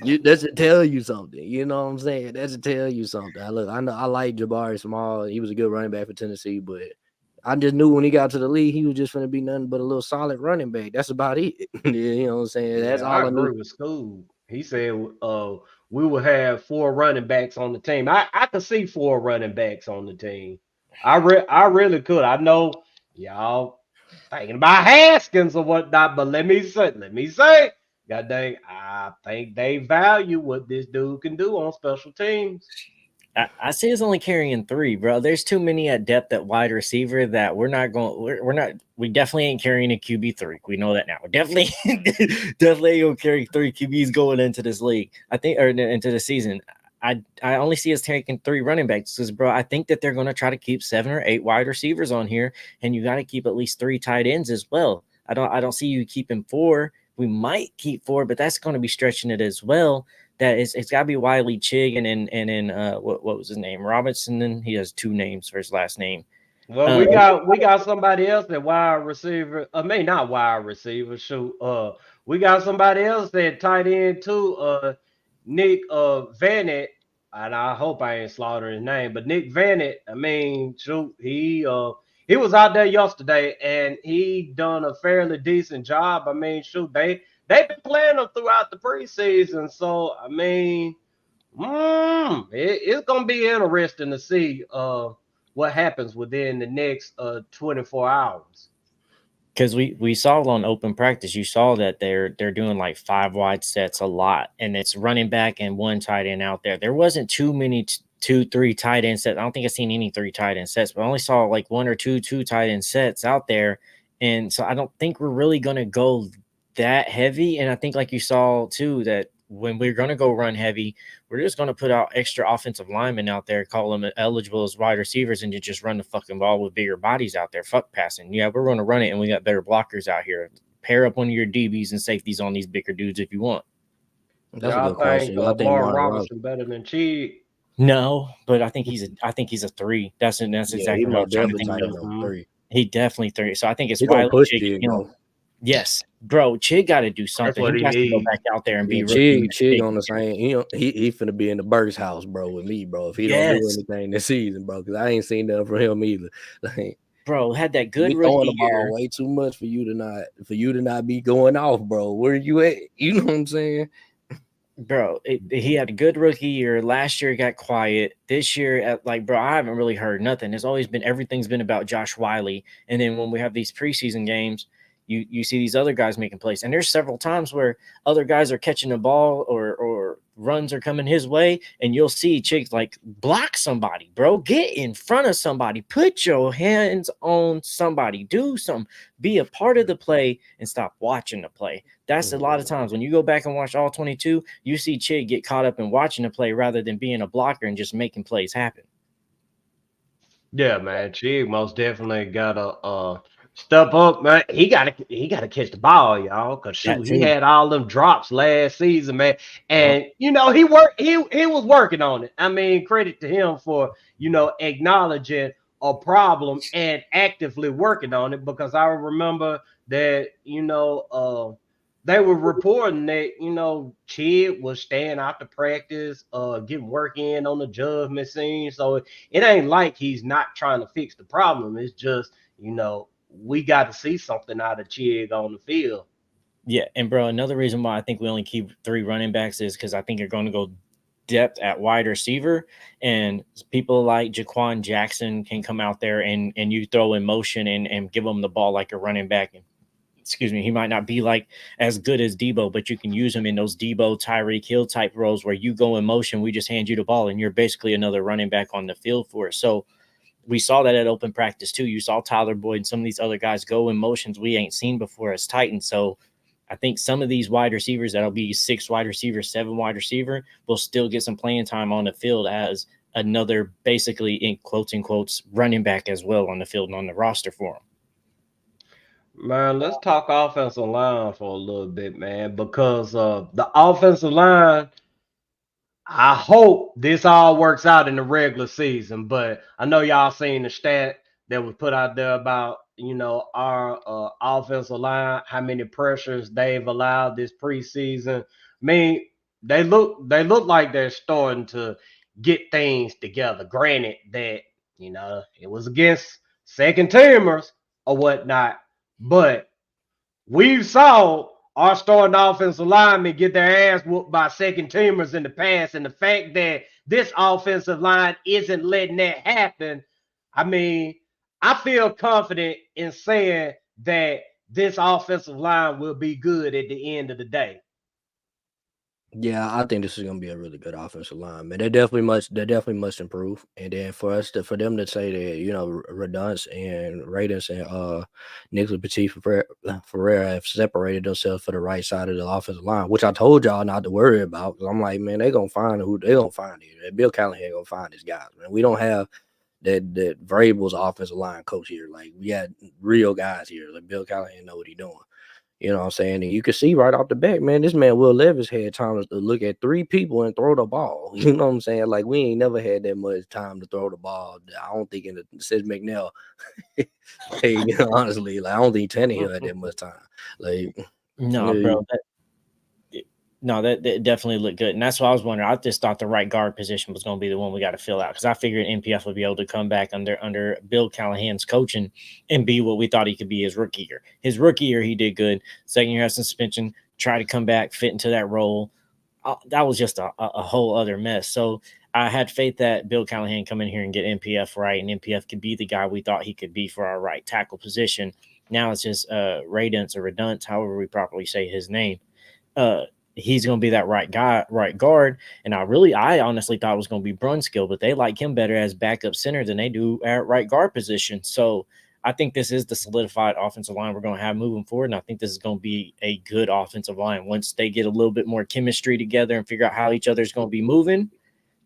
that should tell you something. You know what I'm saying? That should tell you something. I know I like Jabari Small. He was a good running back for Tennessee, but I just knew when he got to the league, he was just going to be nothing but a little solid running back. That's about it. You know what I'm saying? That's all I agree with Scoob. He said we will have 4 running backs on the team. I could see 4 running backs on the team. I really could. I know y'all thinking about Haskins or whatnot, but let me say, God dang, I think they value what this dude can do on special teams. I see us only carrying 3, bro. There's too many at depth at wide receiver that we definitely ain't carrying a QB3. We know that now. We're definitely gonna carry 3 QBs going into this league. I think, or into the season. I only see us taking 3 running backs because, bro, I think that they're going to try to keep 7 or 8 wide receivers on here, and you got to keep at least 3 tight ends as well. I don't see you keeping 4. We might keep 4, but that's going to be stretching it as well. It's got to be Wiley Chig and then what was his name, Robinson. Then he has 2 names for his last name. Well, we got somebody else that wide receiver. Not wide receiver. Shoot, we got somebody else that tight end too. Nick Vanett, and I hope I ain't slaughtering his name, but Nick Vanett, I mean, shoot, he was out there yesterday and he done a fairly decent job. I mean, shoot, they've been playing him throughout the preseason. So, I mean, it's gonna be interesting to see what happens within the next 24 hours. Because we saw on open practice, you saw that they're doing like 5 wide sets a lot, and it's running back and 1 tight end out there. There wasn't too many 2-3 tight end sets. I don't think I've seen any 3 tight end sets, but I only saw like 1 or 2 tight end sets out there. And so I don't think we're really going to go that heavy. And I think like you saw too, that when we're going to go run heavy, we're just going to put out extra offensive linemen out there, call them eligible as wide receivers, and you just run the fucking ball with bigger bodies out there. Fuck passing. Yeah, we're going to run it, and we got better blockers out here. Pair up one of your DBs and safeties on these bigger dudes if you want. That's a good question. I think Martin Robinson better than Chig. No, but I think he's a 3. That's exactly what I'm trying to think of. 3. He definitely 3. So I think it's Wiley Chig, bro. Yes, bro. Chig got to do something. He has to go back out there and be Chig on the same. He finna be in the Burks house, bro, with me, bro. If he don't do anything this season, bro, because I ain't seen nothing from him either. Bro, had that good throwing the ball way too much for you to not be going off, bro. Where you at? You know what I'm saying? Bro, he had a good rookie year. Last year, he got quiet. This year, bro, I haven't really heard nothing. Everything's been about Josh Wiley. And then when we have these preseason games, you see these other guys making plays. And there's several times where other guys are catching the ball or runs are coming his way, and you'll see chicks like block somebody, bro. Get in front of somebody. Put your hands on somebody. Do something. Be a part of the play and stop watching the play. That's a lot of times when you go back and watch all 22, you see Chig get caught up in watching the play rather than being a blocker and just making plays happen. Yeah, man. Chig most definitely gotta step up, man. He gotta catch the ball, y'all. Cause shoot, he had all them drops last season, man. And he was working on it. I mean, credit to him for acknowledging a problem and actively working on it, because I remember that they were reporting that Chig was staying out to practice, getting work in on the judgment scene. So it ain't like he's not trying to fix the problem. It's just we got to see something out of Chig on the field. Yeah, and bro, another reason why I think we only keep 3 running backs is because I think you're going to go depth at wide receiver, and people like Jaquan Jackson can come out there and you throw in motion and give them the ball like a running back. And he might not be like as good as Debo, but you can use him in those Debo, Tyreek Hill type roles where you go in motion, we just hand you the ball, and you're basically another running back on the field for it. So we saw that at open practice too. You saw Tyler Boyd and some of these other guys go in motions we ain't seen before as Titans. So I think some of these wide receivers that'll be 6 wide receiver, 7 wide receiver will still get some playing time on the field as another basically in quotes running back as well on the field and on the roster for them. Man, let's talk offensive line for a little bit, man, because the offensive line, I hope this all works out in the regular season, but I know y'all seen the stat that was put out there about, our offensive line, how many pressures they've allowed this preseason. I mean, they look like they're starting to get things together. Granted that, it was against second teamers or whatnot, but we saw our starting offensive linemen get their ass whooped by second teamers in the past, and the fact that this offensive line isn't letting that happen, I mean, I feel confident in saying that this offensive line will be good at the end of the day. Yeah, I think this is gonna be a really good offensive line, man. They definitely must improve. And then for them to say that, Redunce and Radens and Nicholas Petit Ferreira have separated themselves for the right side of the offensive line, which I told y'all not to worry about. Because I'm like, man, they're gonna find who they're gonna find it. Bill Callahan gonna find his guys, man. We don't have that Vrabel's offensive line coach here. Like, we got real guys here. Like, Bill Callahan know what he's doing. You know what I'm saying? And you can see right off the bat, man, this man Will Levis had time to look at 3 people and throw the ball. You know what I'm saying? Like, we ain't never had that much time to throw the ball. I don't think since McNeil. Hey, honestly, like, I don't think Tannehill had that much time. Like, no, bro. That definitely looked good. And that's what I was wondering. I just thought the right guard position was going to be the one we got to fill out, because I figured NPF would be able to come back under Bill Callahan's coaching and be what we thought he could be his rookie year. His rookie year, he did good. Second year had suspension, try to come back, fit into that role. That was just a whole other mess. So I had faith that Bill Callahan come in here and get NPF right, and NPF could be the guy we thought he could be for our right tackle position. Now it's just Radunce or Redunce, however we properly say his name. He's going to be that right guard. And I honestly thought it was going to be Brunskill, but they like him better as backup center than they do at right guard position. So I think this is the solidified offensive line we're going to have moving forward. And I think this is going to be a good offensive line. Once they get a little bit more chemistry together and figure out how each other's going to be moving,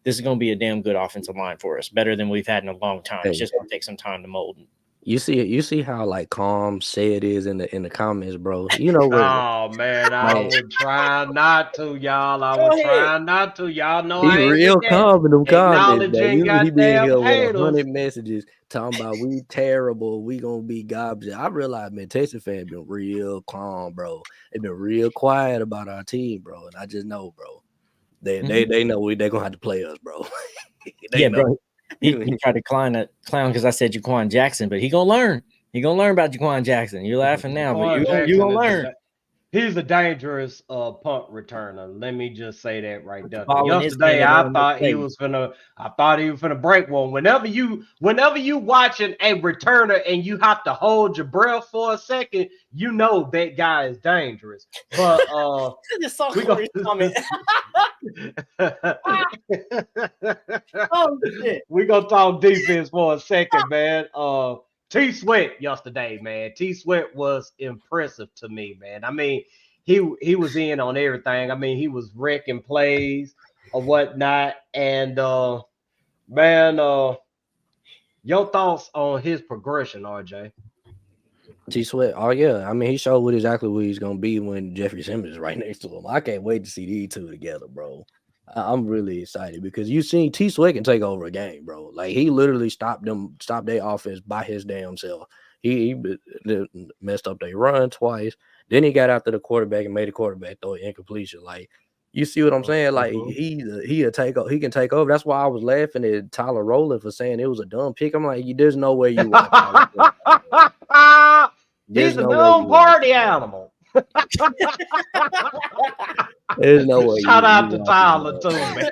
this is going to be a damn good offensive line for us, better than we've had in a long time. It's just going to take some time to mold. You see how like calm it is in the comments, bro. You know what? Oh man, I was trying not to, y'all. I was trying not to. Y'all know He real calm in them comments. He been here with 100 messages talking about we terrible, we gonna be garbage. I realize, man, Texas fans been real calm, bro. They been real quiet about our team, bro. And I just know, bro. They know they're gonna have to play us, bro. Yeah, know. Bro. He tried to clown because I said Jaquan Jackson, but he gonna learn. He gonna learn about Jaquan Jackson. You're laughing now, but you gonna learn. He's a dangerous punt returner. Let me just say that right there. Ball in his Yesterday, hand and I on the thought he plate. was gonna break one. Whenever you watching a returner and you have to hold your breath for a second, you know that guy is dangerous. But I just saw we Corey's comment. Oh shit! we gonna talk defense for a second, man. T Sweat yesterday, man. T Sweat was impressive to me, man. I mean, he was in on everything. I mean, he was wrecking plays or whatnot. And man, your thoughts on his progression, RJ? T Sweat. Oh yeah, I mean he showed exactly what he's gonna be when Jeffrey Simmons is right next to him. I can't wait to see these two together, bro. I'm really excited because you seen T Sweat can take over a game, bro. Like he literally stopped their offense by his damn self. He messed up their run twice. Then he got after the quarterback and made the quarterback throw an incompletion. Like you see what I'm saying? Like he can take over. That's why I was laughing at Tyler Rowland for saying it was a dumb pick. I'm like, there's no way you watch. He's a known party animal. There's no way. Shout out to Tyler too, man.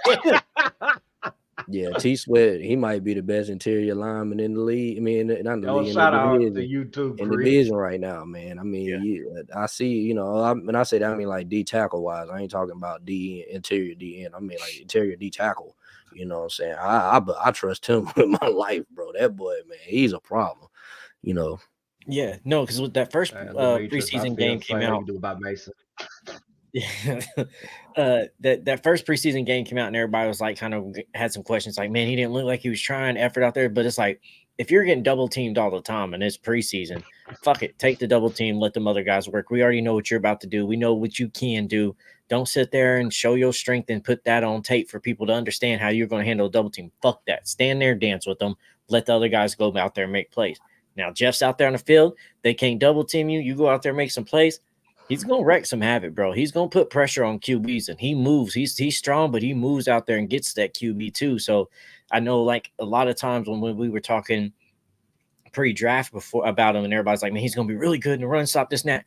Yeah, T Sweat, he might be the best interior lineman in the league. I mean, not in the league, shout out in to you too, in the division right now, man. I mean, I see, when I say that, I mean like D tackle wise. I ain't talking about D interior D end. I mean like interior D tackle. You know what I'm saying? I trust him with my life, bro. That boy, man, he's a problem. Yeah, no, because with that first preseason game came out. Do about Mason. That first preseason game came out and everybody was like kind of had some questions like, man, he didn't look like he was trying effort out there. But it's like, if you're getting double teamed all the time and it's preseason, fuck it, take the double team, let them other guys work. We already know what you're about to do. We know what you can do. Don't sit there and show your strength and put that on tape for people to understand how you're going to handle a double team. Fuck that. Stand there, dance with them, let the other guys go out there and make plays. Now Jeff's out there on the field, they can't double team you. You go out there and make some plays. He's going to wreak some havoc, bro. He's going to put pressure on QBs, and he moves. He's strong, but he moves out there and gets that QB too. So I know like a lot of times when we were talking pre-draft before about him and everybody's like, man, he's going to be really good in the run stop, this and that.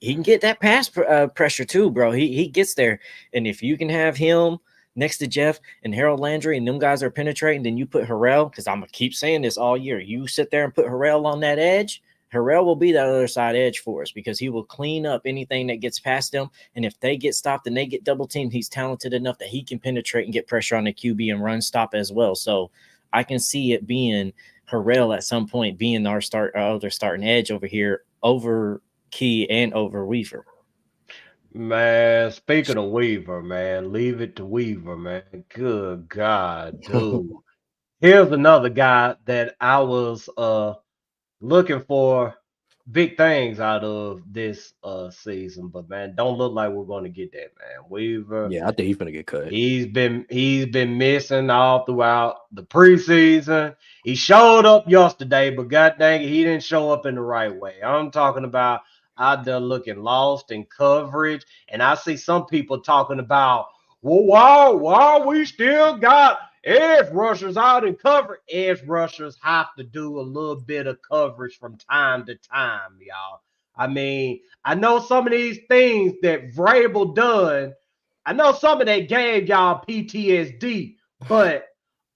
He can get that pass pressure too, bro. He gets there. And if you can have him next to Jeff and Harold Landry and them guys are penetrating, then you put Harrell, because I'm going to keep saying this all year. You sit there and put Harrell on that edge, Harrell will be that other side edge for us because he will clean up anything that gets past them. And if they get stopped and they get double teamed, he's talented enough that he can penetrate and get pressure on the QB and run stop as well. So I can see it being Harrell at some point being our other starting edge over here over Key and over Weaver. Man, speaking of Weaver, man, leave it to Weaver, man. Good God, dude. Here's another guy that I was looking for big things out of this season, but man, don't look like we're going to get that, man. Weaver, yeah, I think he's gonna get cut. He's been missing all throughout the preseason. He showed up yesterday, but god dang it, he didn't show up in the right way. I'm talking about out there looking lost in coverage, and I see some people talking about, well, why we still got edge rushers out in coverage. Edge rushers have to do a little bit of coverage from time to time, y'all. I mean, I know some of these things that Vrabel done, I know some of that gave y'all PTSD, but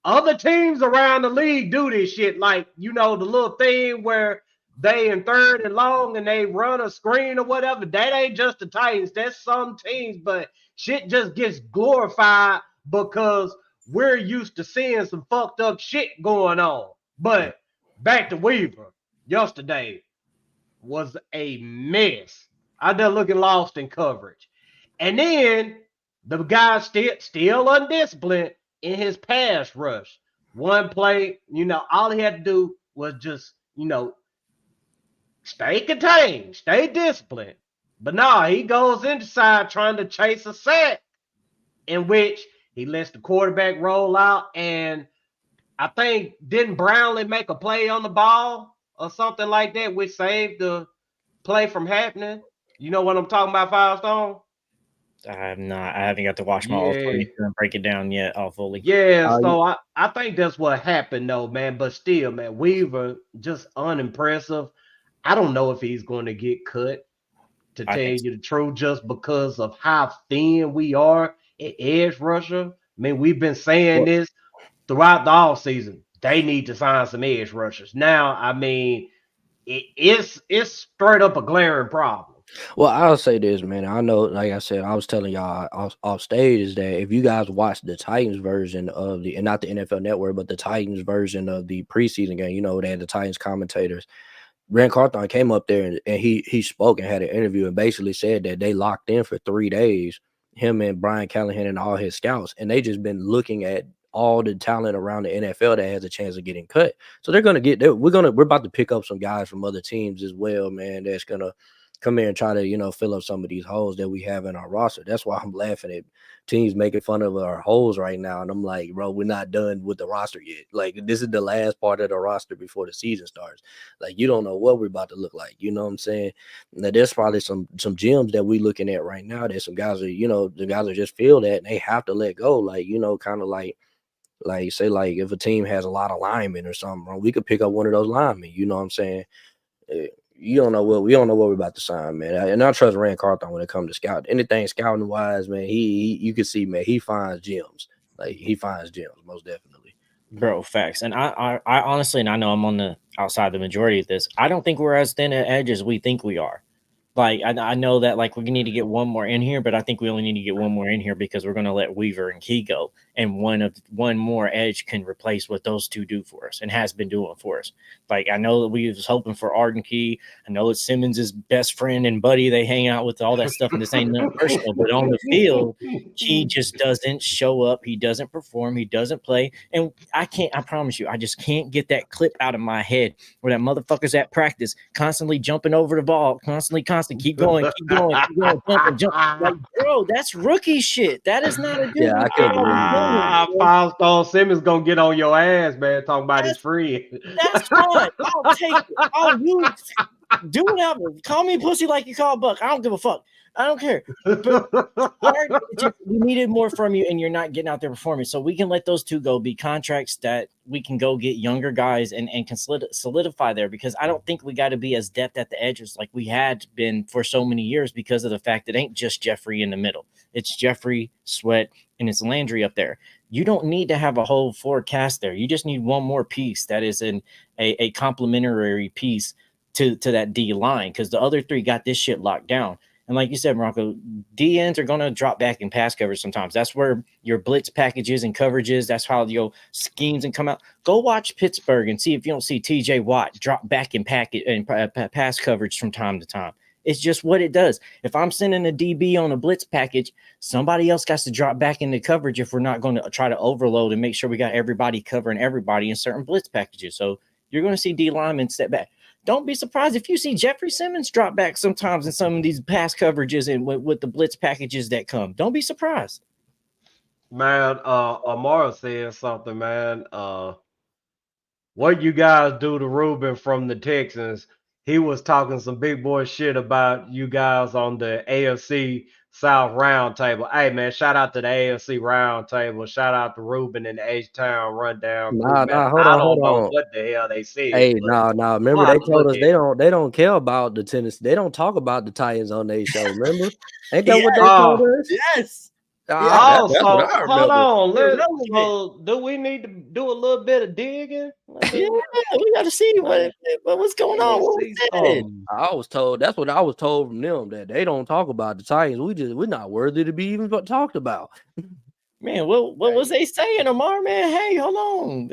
other teams around the league do this shit. Like, the little thing where they in third and long and they run a screen or whatever. That ain't just the Titans. That's some teams, but shit just gets glorified because we're used to seeing some fucked up shit going on. But back to Weaver. Yesterday was a mess. Out there looking lost in coverage. And then the guy still undisciplined in his pass rush. One play, all he had to do was just, stay contained, stay disciplined. But no, he goes inside trying to chase a sack in which he lets the quarterback roll out, and I think didn't Brownlee make a play on the ball or something like that, which saved the play from happening? You know what I'm talking about, Firestone? I haven't got to watch my all and break it down yet all fully. Yeah, so I think that's what happened though, man. But still, man, Weaver just unimpressive. I don't know if he's going to get cut. to tell you the truth, just because of how thin we are at edge rusher. I mean, we've been saying this throughout the offseason. They need to sign some edge rushers. Now, I mean, it's straight up a glaring problem. Well, I'll say this, man. I know, like I said, I was telling y'all off stage is that if you guys watch the Titans version of the, and not the NFL Network, but the Titans version of the preseason game, you know, they had the Titans commentators. Rand Carthon came up there and he spoke and had an interview and basically said that they locked in for 3 days, him and Brian Callahan and all his scouts, and they just been looking at all the talent around the NFL that has a chance of getting cut. So they're gonna get there. We're about to pick up some guys from other teams as well, man. That's gonna come here and try to, you know, fill up some of these holes that we have in our roster. That's why I'm laughing at teams making fun of our holes right now. And I'm like, bro, we're not done with the roster yet. Like, this is the last part of the roster before the season starts. Like, you don't know what we're about to look like. You know what I'm saying? Now, there's probably some gems that we're looking at right now that some guys are, you know, the guys are just feel that and they have to let go. Like, you know, kind of like say, like, if a team has a lot of linemen or something, bro, we could pick up one of those linemen. You know what I'm saying? We don't know what we're about to sign, man. And I trust Rand Carthon when it comes to scouting. Anything scouting wise, man, he you can see, man, he finds gems. Like, he finds gems, most definitely. Bro, facts. And I honestly, and I know I'm on the outside the majority of this, I don't think we're as thin at edge as we think we are. Like, I know that, like, we need to get one more in here, but I think we only need to get one more in here because we're going to let Weaver and Key go. And one more edge can replace what those two do for us and has been doing for us. Like, I know that we was hoping for Arden Key. I know it's Simmons' best friend and buddy. They hang out with all that stuff, and this ain't nothing personal. But on the field, Key just doesn't show up. He doesn't perform. He doesn't play. And I promise you, I just can't get that clip out of my head where that motherfucker's at practice, constantly jumping over the ball, constantly, keep going, jump. Like, bro, that's rookie shit. That is not a good I can't believe that. Five-star Simmons gonna get on your ass, man, talking about his friend. That's fine. I'll take it. I'll do whatever. Call me pussy like you call Buck. I don't give a fuck. I don't care. But we needed more from you, and you're not getting out there performing. So we can let those two go, be contracts that we can go get younger guys and can solidify there, because I don't think we got to be as depth at the edges like we had been for so many years because of the fact it ain't just Jeffrey in the middle. It's Jeffrey, Sweat, and it's Landry up there. You don't need to have a whole forecast there. You just need one more piece that is a complementary piece to that D line, because the other three got this shit locked down. And like you said, Morocco, DNs are going to drop back in pass coverage sometimes. That's where your blitz packages and coverages, that's how your schemes and come out. Go watch Pittsburgh and see if you don't see TJ Watt drop back in package and pass coverage from time to time. It's just what it does. If I'm sending a DB on a blitz package, somebody else got to drop back into coverage if we're not going to try to overload and make sure we got everybody covering everybody in certain blitz packages. So you're going to see D linemen step back. Don't be surprised if you see Jeffrey Simmons drop back sometimes in some of these pass coverages and with the blitz packages that come. Don't be surprised. Man, Amara said something, man. What you guys do to Ruben from the Texans, he was talking some big boy shit about you guys on the AFC South Roundtable. Hey, man, shout out to the AFC Roundtable. Shout out to Ruben and the H-Town Rundown. Hold I don't know on. what the hell they said. Hey, no. Remember, they told us they don't care about the Tennessee. They don't talk about the Titans on their show. Remember? Ain't that what they told us? Yes. Hold on. So, do we need to do a little bit of digging? Yeah, we got to see what's going on. I was told, that's what I was told from them, that they don't talk about the Titans. We're not worthy to be even talked about. Man, what was they saying, Amar, man? Hey, hold on.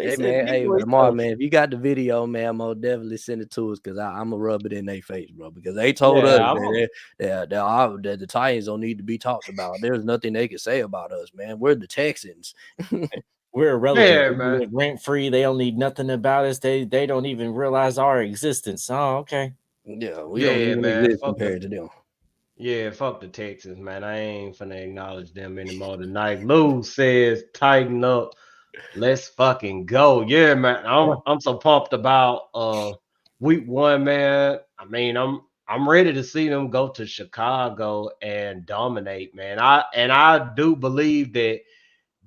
Amar, man, if you got the video, man, I'm gonna definitely send it to us, because I'm gonna rub it in their face, bro. Because they told us that the Titans don't need to be talked about. There's nothing they can say about us, man. We're the Texans. We're irrelevant. We're rent free. They don't need nothing about us. They don't even realize our existence. Oh, okay. Yeah, we don't even exist compared to them. Yeah, fuck the Texans, man. I ain't finna acknowledge them anymore tonight. Lou says, tighten up. Let's fucking go. Yeah, man. I'm so pumped about week 1, man. I mean, I'm ready to see them go to Chicago and dominate, man. I do believe that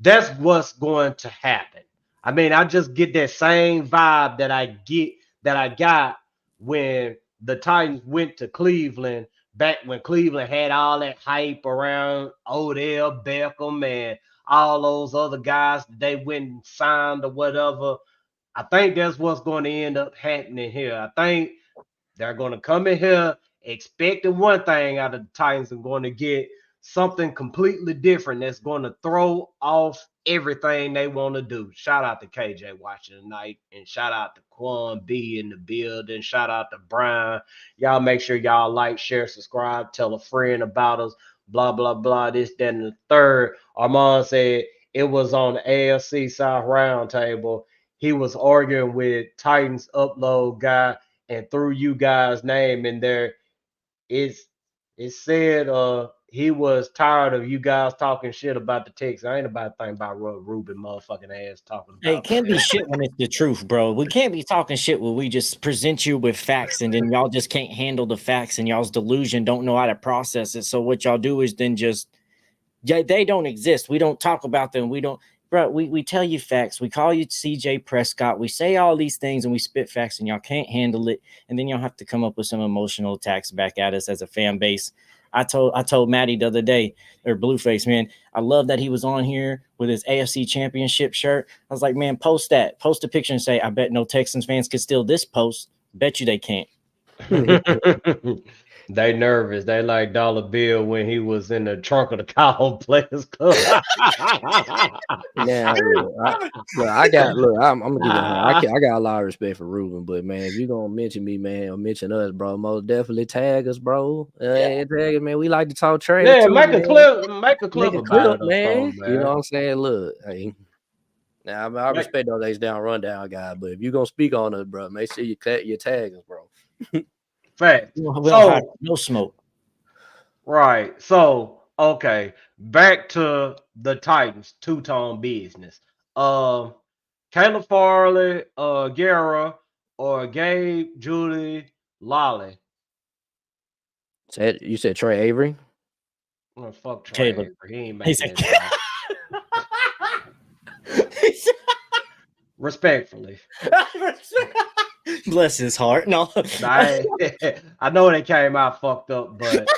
that's what's going to happen. I mean, I just get that same vibe that I got when the Titans went to Cleveland back when Cleveland had all that hype around Odell Beckham and all those other guys that they went and signed or whatever. I think that's what's going to end up happening here. I think they're going to come in here expecting one thing out of the Titans and going to get something completely different that's going to throw off everything they want to do. Shout out to KJ watching tonight, and shout out to Quan B in the building. Shout out to Brian. Y'all make sure y'all like, share, subscribe, tell a friend about us, blah, blah, blah, this, that, and the third. Armand said it was on the AFC South Roundtable. He was arguing with Titans upload guy and threw you guys' name in there. It said he was tired of you guys talking shit about the Texans. I ain't about to think about what Ruben motherfucking ass talking about. Hey, it can't be shit when it's the truth, bro. We can't be talking shit when we just present you with facts and then y'all just can't handle the facts and y'all's delusion don't know how to process it. So what y'all do is then just, they don't exist. We don't talk about them. We don't. Bro, we tell you facts. We call you CJ Prescott. We say all these things and we spit facts and y'all can't handle it. And then y'all have to come up with some emotional attacks back at us as a fan base. I told Maddie the other day, or Blueface, man, I love that he was on here with his AFC championship shirt. I was like, man, post that. Post a picture and say, I bet no Texans fans could steal this post. Bet you they can't. They nervous. They like Dollar Bill when he was in the trunk of the Cowboy Players Club. Now, I got I'm gonna keep it. I got a lot of respect for Ruben, but man, if you gonna mention me, man, or mention us, bro, most definitely tag us, bro. Tag us, man. We like to talk trash. Yeah, too, make a man. clip about it, man. man. You know what I'm saying? Look, hey. Now I respect those H down rundown guys, but if you gonna speak on us, bro, make sure you tag us, bro. Fact. No smoke. Right. So, okay. Back to the Titans two-tone business. Caleb Farley, Guerra, or Gabe, Judy, Lolly. You said Trey Avery? Oh, fuck Trey Avery. He ain't making it. Respectfully. Bless his heart. No. I know they came out fucked up, but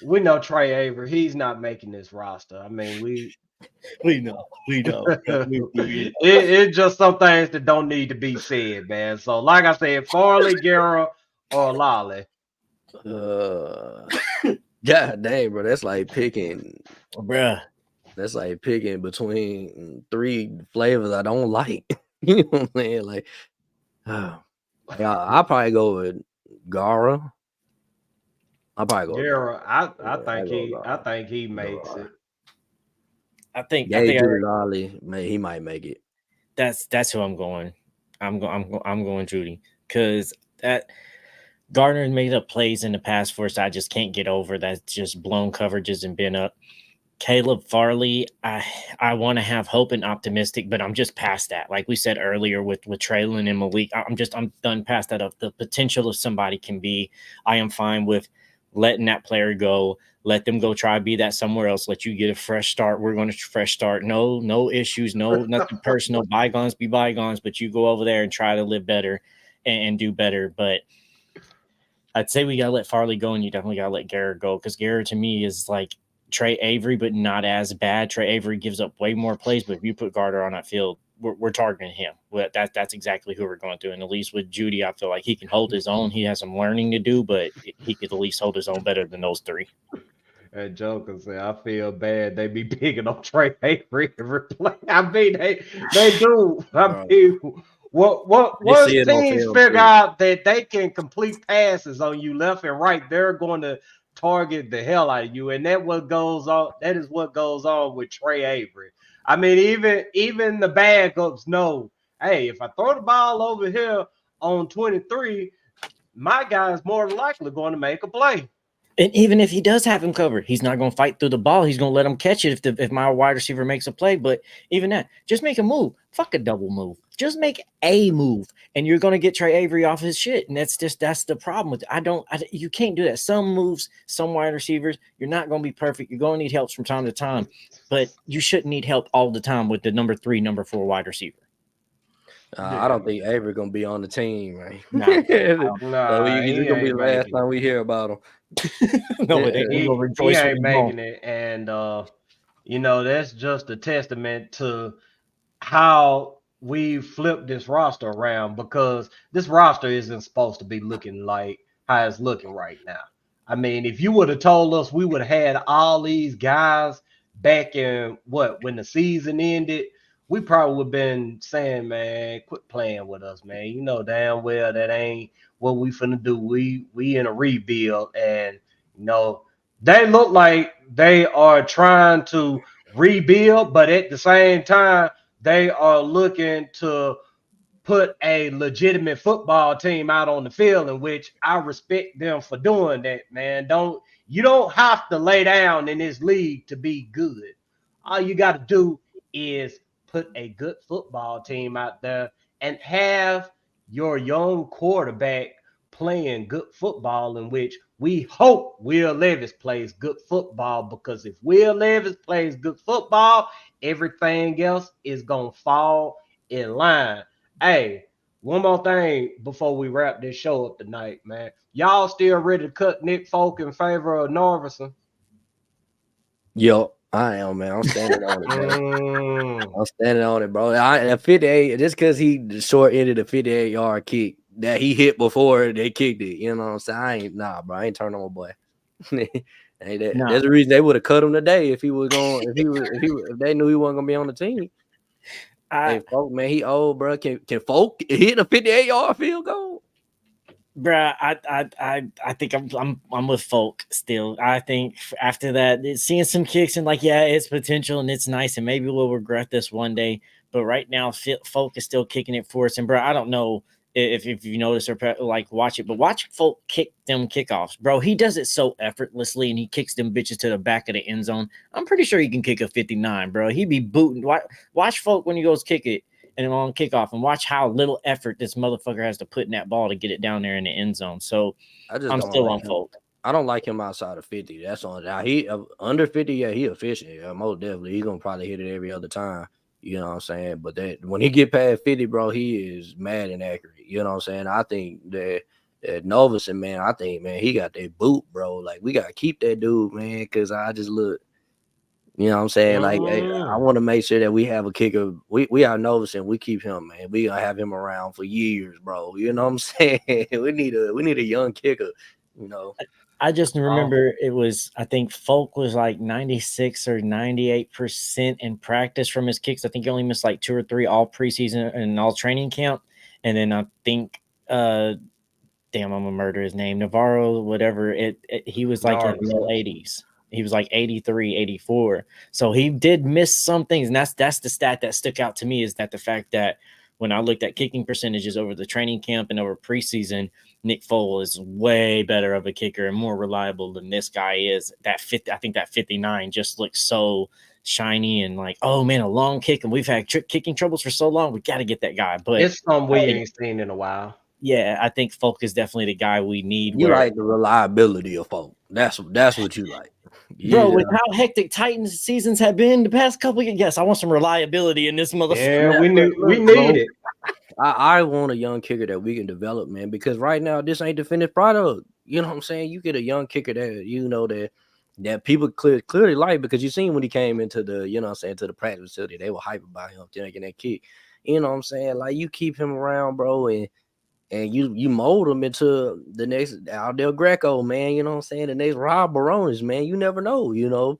we know Trey Avery. He's not making this roster. I mean, we know. It's just some things that don't need to be said, man. So, like I said, Farley, Guerra, or Lolly. God dang, bro. That's like picking, bruh. That's like picking between three flavors I don't like. You know what I'm saying? Like, I'll probably go with Gara. I'll probably go Guerra. I think he makes it. I think Lolly, he might make it. That's who I'm going. I'm going Judy, because that Gardner made up plays in the past for us I just can't get over. That's just blown coverages and been up. Caleb Farley, I want to have hope and optimistic, but I'm just past that. Like we said earlier with Treylon and Malik, I'm done past that of the potential of somebody can be. I am fine with letting that player go. Let them go try to be that somewhere else. Let you get a fresh start. We're going to fresh start. No issues. Nothing personal. Bygones be bygones, but you go over there and try to live better and do better. But I'd say we got to let Farley go, and you definitely got to let Garrett go, because Garrett to me is like Trey Avery, but not as bad. Trey Avery gives up way more plays, but if you put Gardner on that field, we're targeting him. That's exactly who we're going through. And at least with Judy, I feel like he can hold his own. He has some learning to do, but he could at least hold his own better than those three. And Joker said, I feel bad. They be picking on Trey Avery every play. I mean, they do. I mean, once teams figure out that they can complete passes on you left and right, they're going to target the hell out of you. And that is what goes on with Trey Avery. I mean, even the backups know, hey, if I throw the ball over here on 23, my guy's more likely going to make a play. And even if he does have him covered, he's not going to fight through the ball. He's going to let him catch it if my wide receiver makes a play. But even that, just make a move. Fuck a double move. Just make a move, and you're going to get Trey Avery off his shit. And that's the problem with it. You can't do that. Some moves, some wide receivers, you're not going to be perfect. You're going to need help from time to time, but you shouldn't need help all the time with the number 3, number 4 wide receiver. I don't think Avery gonna be on the team, right? Nah. Nah, So he this gonna be ain't the last making time it. we hear about him. No, it ain't. We He, gonna he rejoice when ain't he's making gone. it, and that's just a testament to how we flipped this roster around, because this roster isn't supposed to be looking like how it's looking right now. I mean, if you would have told us we would have had all these guys back in when the season ended, we probably would have been saying, man, quit playing with us, man. You know damn well that ain't what we finna do. We in a rebuild, and they look like they are trying to rebuild, but at the same time, they are looking to put a legitimate football team out on the field, in which I respect them for doing that, man. You don't have to lay down in this league to be good. All you got to do is put a good football team out there and have your young quarterback playing good football, in which we hope Will Levis plays good football, because if Will Levis plays good football, everything else is going to fall in line. Hey, one more thing before we wrap this show up tonight, man. Y'all still ready to cut Nick Folk in favor of Naverson? Yo, I am, man. I'm standing on it, bro. Mm. I'm standing on it, bro. At 58, just because he short ended a 58-yard kick that he hit before they kicked it. You know what I'm saying? I ain't turning on my boy. Ain't that, Nah. There's a reason they would have cut him today if he was going. If they knew he wasn't gonna be on the team. Hey, Folk, man, he old, bro. Can Folk hit a 58-yard field goal? Bruh, I think I'm with Folk still. I think after that, seeing some kicks and it's potential and it's nice, and maybe we'll regret this one day. But right now, Folk is still kicking it for us. And bro, I don't know if you notice or watch it, but watch Folk kick them kickoffs, bro. He does it so effortlessly, and he kicks them bitches to the back of the end zone. I'm pretty sure he can kick a 59, bro. He be booting. Watch Folk when he goes kick it and on kickoff, and watch how little effort this motherfucker has to put in that ball to get it down there in the end zone. So I'm still on Folk. I don't like him outside of 50. That's on. Now he under 50, yeah, he efficient. Yeah, most definitely. He's gonna probably hit it every other time. You know what I'm saying? But that when he get past 50, bro, he is mad and accurate. You know what I'm saying? I think that Naverson, man, he got that boot, bro. Like, we gotta keep that dude, man, because I just look. You know what I'm saying? Like, hey, I want to make sure that we have a kicker. We are Naverson. We keep him, man. We gonna have him around for years, bro. You know what I'm saying? we need a young kicker. You know. I just remember it was, I think Folk was like 96 or 98% in practice from his kicks. I think he only missed like 2 or 3 all preseason and all training camp. And then I think, damn, I'm gonna murder his name, Navarro, whatever. He was like in the low 80s. He was like 83, 84. So he did miss some things. And that's the stat that stuck out to me, is that the fact that when I looked at kicking percentages over the training camp and over preseason, Nick Foles is way better of a kicker and more reliable than this guy is. I think that 59 just looks so shiny and like, oh man, a long kick, and we've had kicking troubles for so long. We got to get that guy. But it's something we ain't seen in a while. Yeah, I think Folk is definitely the guy we need. You like the reliability of Folk. That's what you like. Bro, with how hectic Titans seasons have been the past couple of years, yes, I want some reliability in this motherfucker. Yeah, we need it. I want a young kicker that we can develop, man, because right now this ain't the finished product. You know what I'm saying? You get a young kicker that people clearly like, because you seen when he came into the, you know what I'm saying, to the practice facility, they were hype about him taking that kick. You know what I'm saying? Like, you keep him around, bro, and you mold him into the next Aldell Greco, man. You know what I'm saying? The next Rob Barones, man. You never know, you know.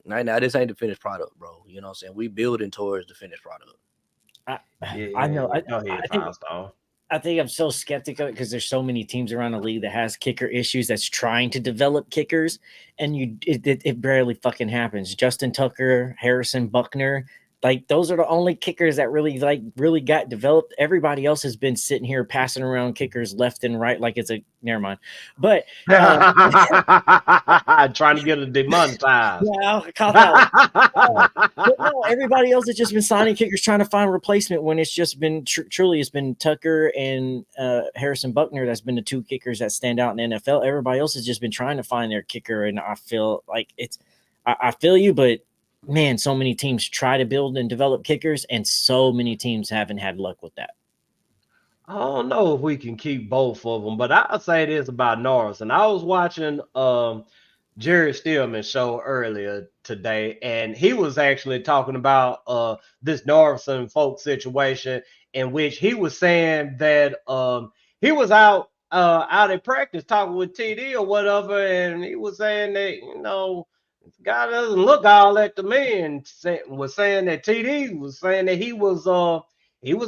Right now, this ain't the finished product, bro. You know what I'm saying? We building towards the finished product. I know. I think I'm so skeptical because there's so many teams around the league that has kicker issues that's trying to develop kickers, and it barely fucking happens. Justin Tucker, Harrison Buckner, like, those are the only kickers that really got developed. Everybody else has been sitting here passing around kickers left and right like it's a never mind. But trying to get a demonetized. Yeah, I'll call that one. But no, everybody else has just been signing kickers trying to find a replacement, when it's just been truly it's been Tucker and Harrison Buckner that's been the 2 kickers that stand out in the NFL. Everybody else has just been trying to find their kicker, and I feel like I feel you, but man, so many teams try to build and develop kickers, and so many teams haven't had luck with that. I don't know if we can keep both of them, but I'll say this about Naverson. I was watching Jerry Stillman's show earlier today, and he was actually talking about this Naverson folk situation, in which he was saying that he was out in practice talking with TD or whatever, and he was saying that the guy doesn't look all that to me, and was saying that TD was saying that he was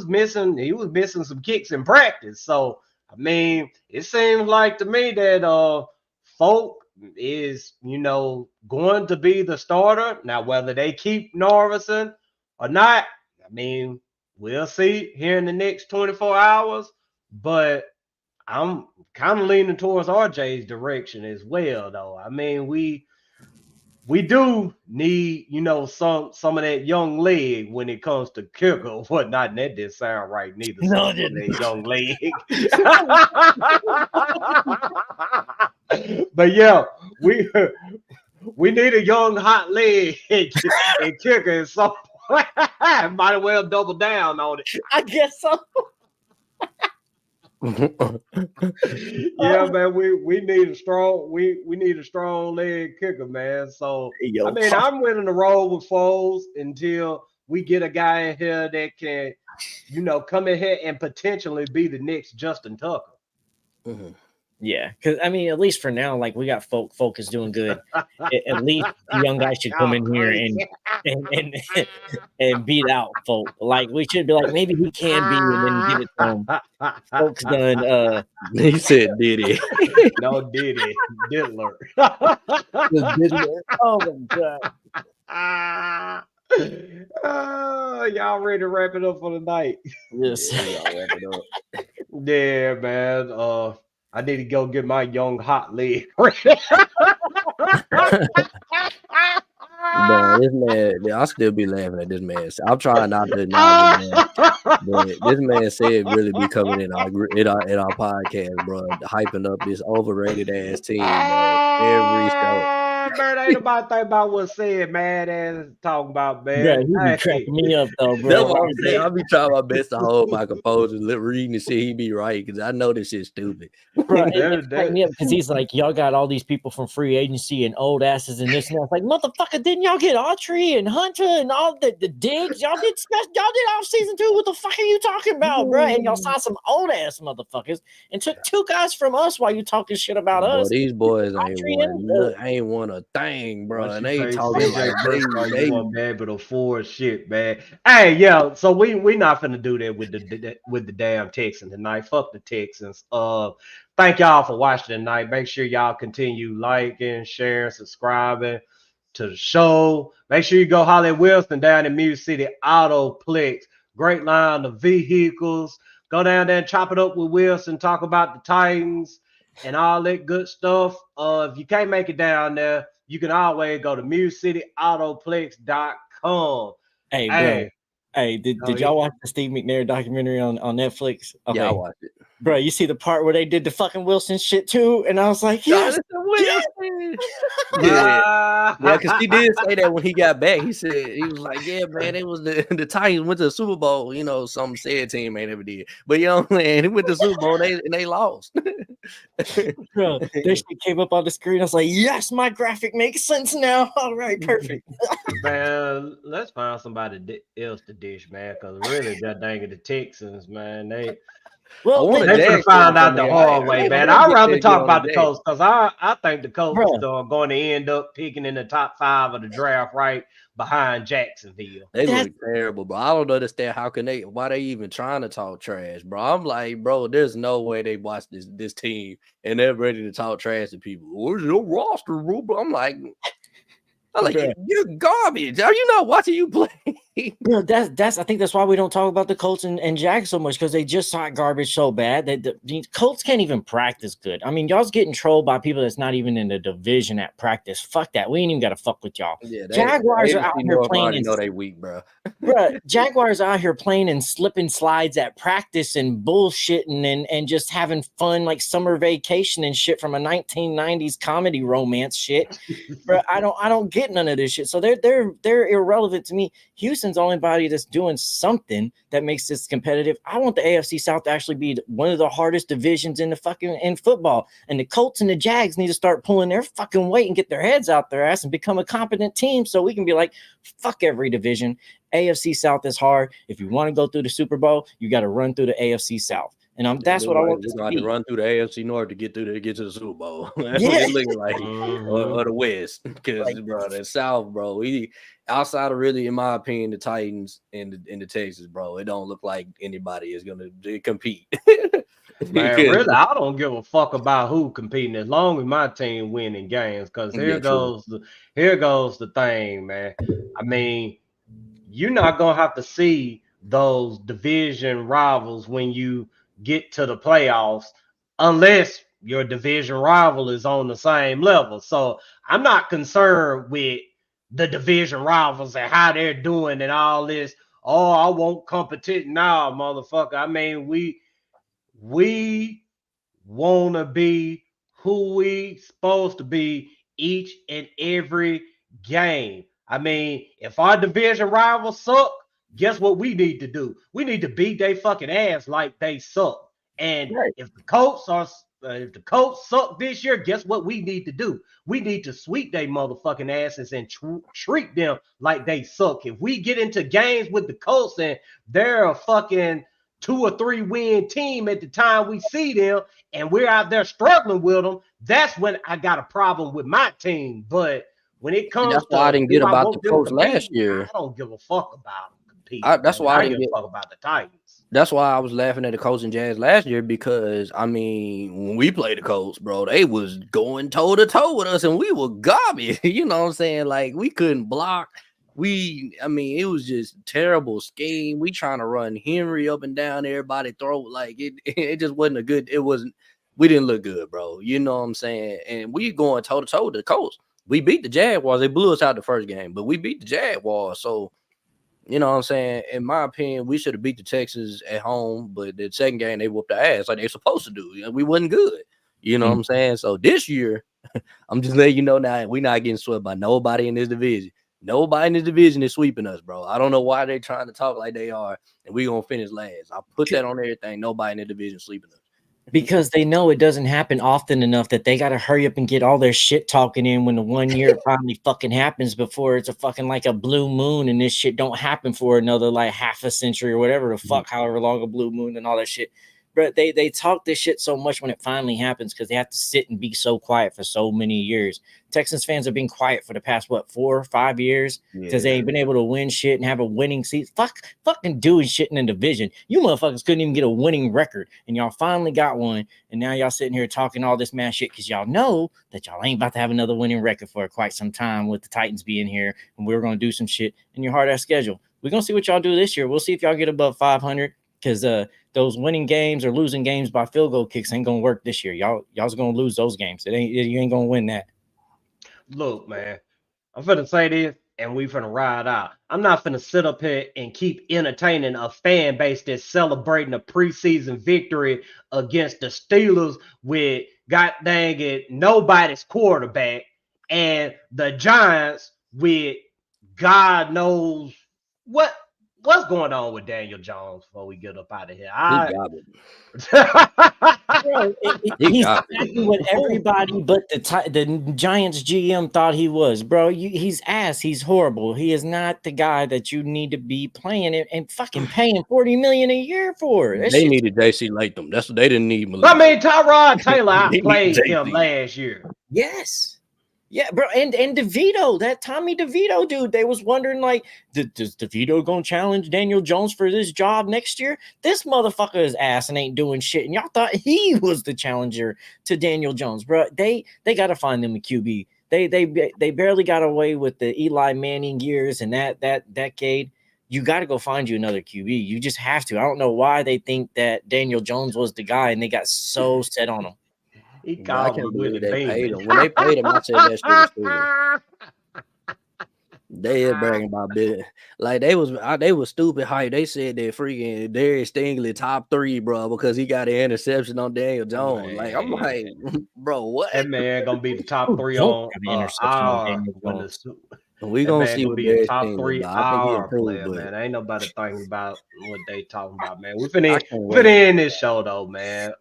missing some kicks in practice. So I mean, it seems like to me that folk is going to be the starter. Now whether they keep Naverson or not, I mean, we'll see here in the next 24 hours. But I'm kind of leaning towards RJ's direction as well, though. I mean, we do need, some of that young leg when it comes to kicker or whatnot. And that didn't sound right neither. No, Some of that young leg. But yeah, we need a young hot leg and kicker at some point. Might as well double down on it. I guess so. Yeah, man, we need a strong leg kicker, man. So I mean, I'm willing to roll with Foles until we get a guy in here that can, come in here and potentially be the next Justin Tucker. Mm-hmm. Yeah, because I mean, at least for now, like we got folk is doing good. At least the young guys should come in here and beat out folk. Like we should be like, maybe he can be, and then give it to him. Folks done. He said Diddy. No, Diddy. Diddler. Diddler. Oh my god. Y'all ready to wrap it up for the night? Yes. Y'all wrap it up. Yeah, man. I need to go get my young hot leg. Man, this man, I'll still be laughing at this man. I'm trying not to acknowledge him, but this man said really be coming in our podcast, bro, hyping up this overrated ass team, bro. Every show. Man, ain't nobody think about what's said, man. Ass talking about, man. Yeah, he be cracking me up though, bro. That's what I'm saying. I be trying my best to hold my composure, reading the shit. He be right because I know this shit's stupid. Bro, it cracked me up because he's like, y'all got all these people from free agency and old asses and this and that. It's like, motherfucker, didn't y'all get Autry and Hunter and all the digs? Y'all did off season 2. What the fuck are you talking about, bro? And y'all saw some old ass motherfuckers and took 2 guys from us while you talking shit about us. These boys ain't won a thing, bro. And they talking like they won't be able to afford shit, man. Hey, yeah. So we not finna do that with the damn Texans tonight. Fuck the Texans. Thank y'all for watching tonight. Make sure y'all continue liking, sharing, subscribing to the show. Make sure you go holler at Wilson down in Music City Autoplex. Great line of vehicles. Go down there and chop it up with Wilson. Talk about the Titans and all that good stuff. If you can't make it down there, you can always go to musiccityAutoplex.com. Hey, did y'all watch the Steve McNair documentary on Netflix? Okay. Yeah, I watched it. Bro, you see the part where they did the fucking Wilson shit too? And I was like, yes, yeah, because he did say that when he got back. He was like, yeah, man, it was the Titans went to the Super Bowl. Some said team ain't ever did. But he went to the Super Bowl and they lost. Bro, that shit came up on the screen. I was like, yes, my graphic makes sense now. All right, perfect. Man, let's find somebody else to dish, man, because really, that dang it, the Texans, man, they can find out the hard way, man. I'd rather talk about the Colts because I think the Colts are going to end up picking in the top 5 of the draft right behind Jacksonville. They look terrible, bro. I don't understand why they even trying to talk trash, bro. I'm like, bro, there's no way they watch this team and they're ready to talk trash to people. Where's your roster, bro? I'm like, you're garbage. Are you not watching you play? Bro, I think that's why we don't talk about the Colts and Jags so much, because they just saw garbage so bad that the Colts can't even practice good. I mean, y'all's getting trolled by people that's not even in the division at practice. Fuck that. We ain't even got to fuck with y'all. Yeah, Jaguars are out here playing. Know they weak, bro. Bro, Jaguars out here playing and slipping slides at practice and bullshitting and just having fun like summer vacation and shit from a 1990s comedy romance shit. Bro, I don't get none of this shit. So they're irrelevant to me. Houston Houston's the only body that's doing something that makes this competitive. I want the AFC South to actually be one of the hardest divisions in football. And the Colts and the Jags need to start pulling their fucking weight and get their heads out their ass and become a competent team so we can be like, fuck every division. AFC South is hard. If you want to go through the Super Bowl, you got to run through the AFC South. And that's what I want this to be. Run through the AFC North to get to the Super Bowl. That's Yeah. what it looking like, or the West. Because bro, the South, bro, we outside of really, in my opinion, the Titans and the Texans, bro, it don't look like anybody is gonna compete. Man, really, I don't give a fuck about who competing as long as my team winning games. Because here goes the thing, man. I mean, you're not gonna have to see those division rivals when you get to the playoffs unless your division rival is on the same level. So I'm not concerned with the division rivals and how they're doing and all this. Oh, I want competition now, motherfucker. I mean, we want to be who we supposed to be each and every game. I mean, if our division rivals suck, guess what we need to do? We need to beat their fucking ass like they suck. And if the Colts suck this year, guess what we need to do? We need to sweep their motherfucking asses and treat them like they suck. If we get into games with the Colts and they're a fucking 2 or 3 win team at the time we see them, and we're out there struggling with them, that's when I got a problem with my team. But when it comes that's why I didn't get about the Colts last year. I don't give a fuck about them competing. That's why I didn't give a fuck about the Titans. That's why I was laughing at the Colts and Jags last year, because I mean, when we played the Colts, bro, they was going toe to toe with us and we were garbage. You know what I'm saying? Like, we couldn't block. It was just terrible scheme. We trying to run Henry up and down everybody throat. Like, it just wasn't we didn't look good, bro. You know what I'm saying? And we going toe to toe with the Colts. We beat the Jaguars. They blew us out the first game, but we beat the Jaguars. So, you know what I'm saying? In my opinion, we should have beat the Texans at home, but the second game, they whooped our ass like they're supposed to do. We wasn't good. You know what I'm saying? So this year, I'm just letting you know now, we're not getting swept by nobody in this division. Nobody in this division is sweeping us, bro. I don't know why they're trying to talk like they are, and we're going to finish last. I'll put that on everything. Nobody in the division sweeping us. Because they know it doesn't happen often enough that they got to hurry up and get all their shit talking in when the 1 year finally fucking happens before it's a fucking like a blue moon and this shit don't happen for another like half a century or whatever the fuck, however long a blue moon and all that shit. But they talk this shit so much when it finally happens because they have to sit and be so quiet for so many years. Texans fans have been quiet for the past, 4 or 5 years because they ain't been able to win shit and have a winning season. Fucking doing shit in the division. You motherfuckers couldn't even get a winning record, and y'all finally got one, and now y'all sitting here talking all this mad shit because y'all know that y'all ain't about to have another winning record for quite some time with the Titans being here, and we're going to do some shit in your hard-ass schedule. We're going to see what y'all do this year. We'll see if y'all get above 500 because those winning games or losing games by field goal kicks ain't going to work this year. Y'all's going to lose those games. You ain't going to win that. Look, man, I'm finna say this and we finna ride out. I'm not finna sit up here and keep entertaining a fan base that's celebrating a preseason victory against the Steelers with, god dang it, nobody's quarterback, and the Giants with God knows what's going on with Daniel Jones before we get up out of here. He's exactly what everybody but the Giants GM thought he was, bro. He's ass. He's horrible. He is not the guy that you need to be playing and fucking paying $40 million a year for. They needed JC Latham. That's what they didn't need. I mean, Tyrod Taylor outplayed him last year. Yes. Yeah, bro, and DeVito, that Tommy DeVito dude, they was wondering, like, does DeVito gonna challenge Daniel Jones for this job next year? This motherfucker is ass and ain't doing shit, and y'all thought he was the challenger to Daniel Jones, bro. They got to find them a QB. They barely got away with the Eli Manning years and that decade. You got to go find you another QB. You just have to. I don't know why they think that Daniel Jones was the guy, and they got so set on him. He called me with they paid him. When they paid him, I said that shit was stupid. They is bragging about bit. Like they was stupid hype. They said that freaking Darius Stingley top 3, bro, because he got an interception on Daniel Jones. Man. Like I'm like, bro, what? That man gonna be the top 3 on We That gonna man see gonna what be a Darius top King is 3 about. I think he IR improved, player, but man. Ain't nobody thinking about what they talking about, man. We I finna can't wait. end this show though, man.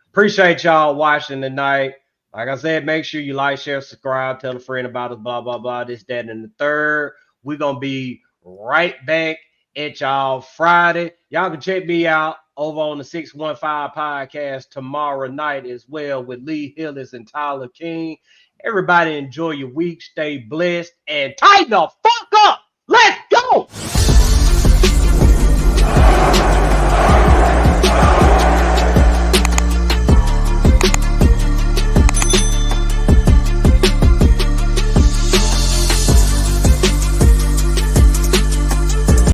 Appreciate y'all watching tonight. Like I said, make sure you like, share, subscribe, tell a friend about us, blah, blah, blah, this, that, and the third. We're gonna be right back at y'all Friday. Y'all can check me out over on the 615 podcast tomorrow night as well with Lee Hillis and Tyler King. Everybody enjoy your week. Stay blessed and tighten the fuck up. Let's go.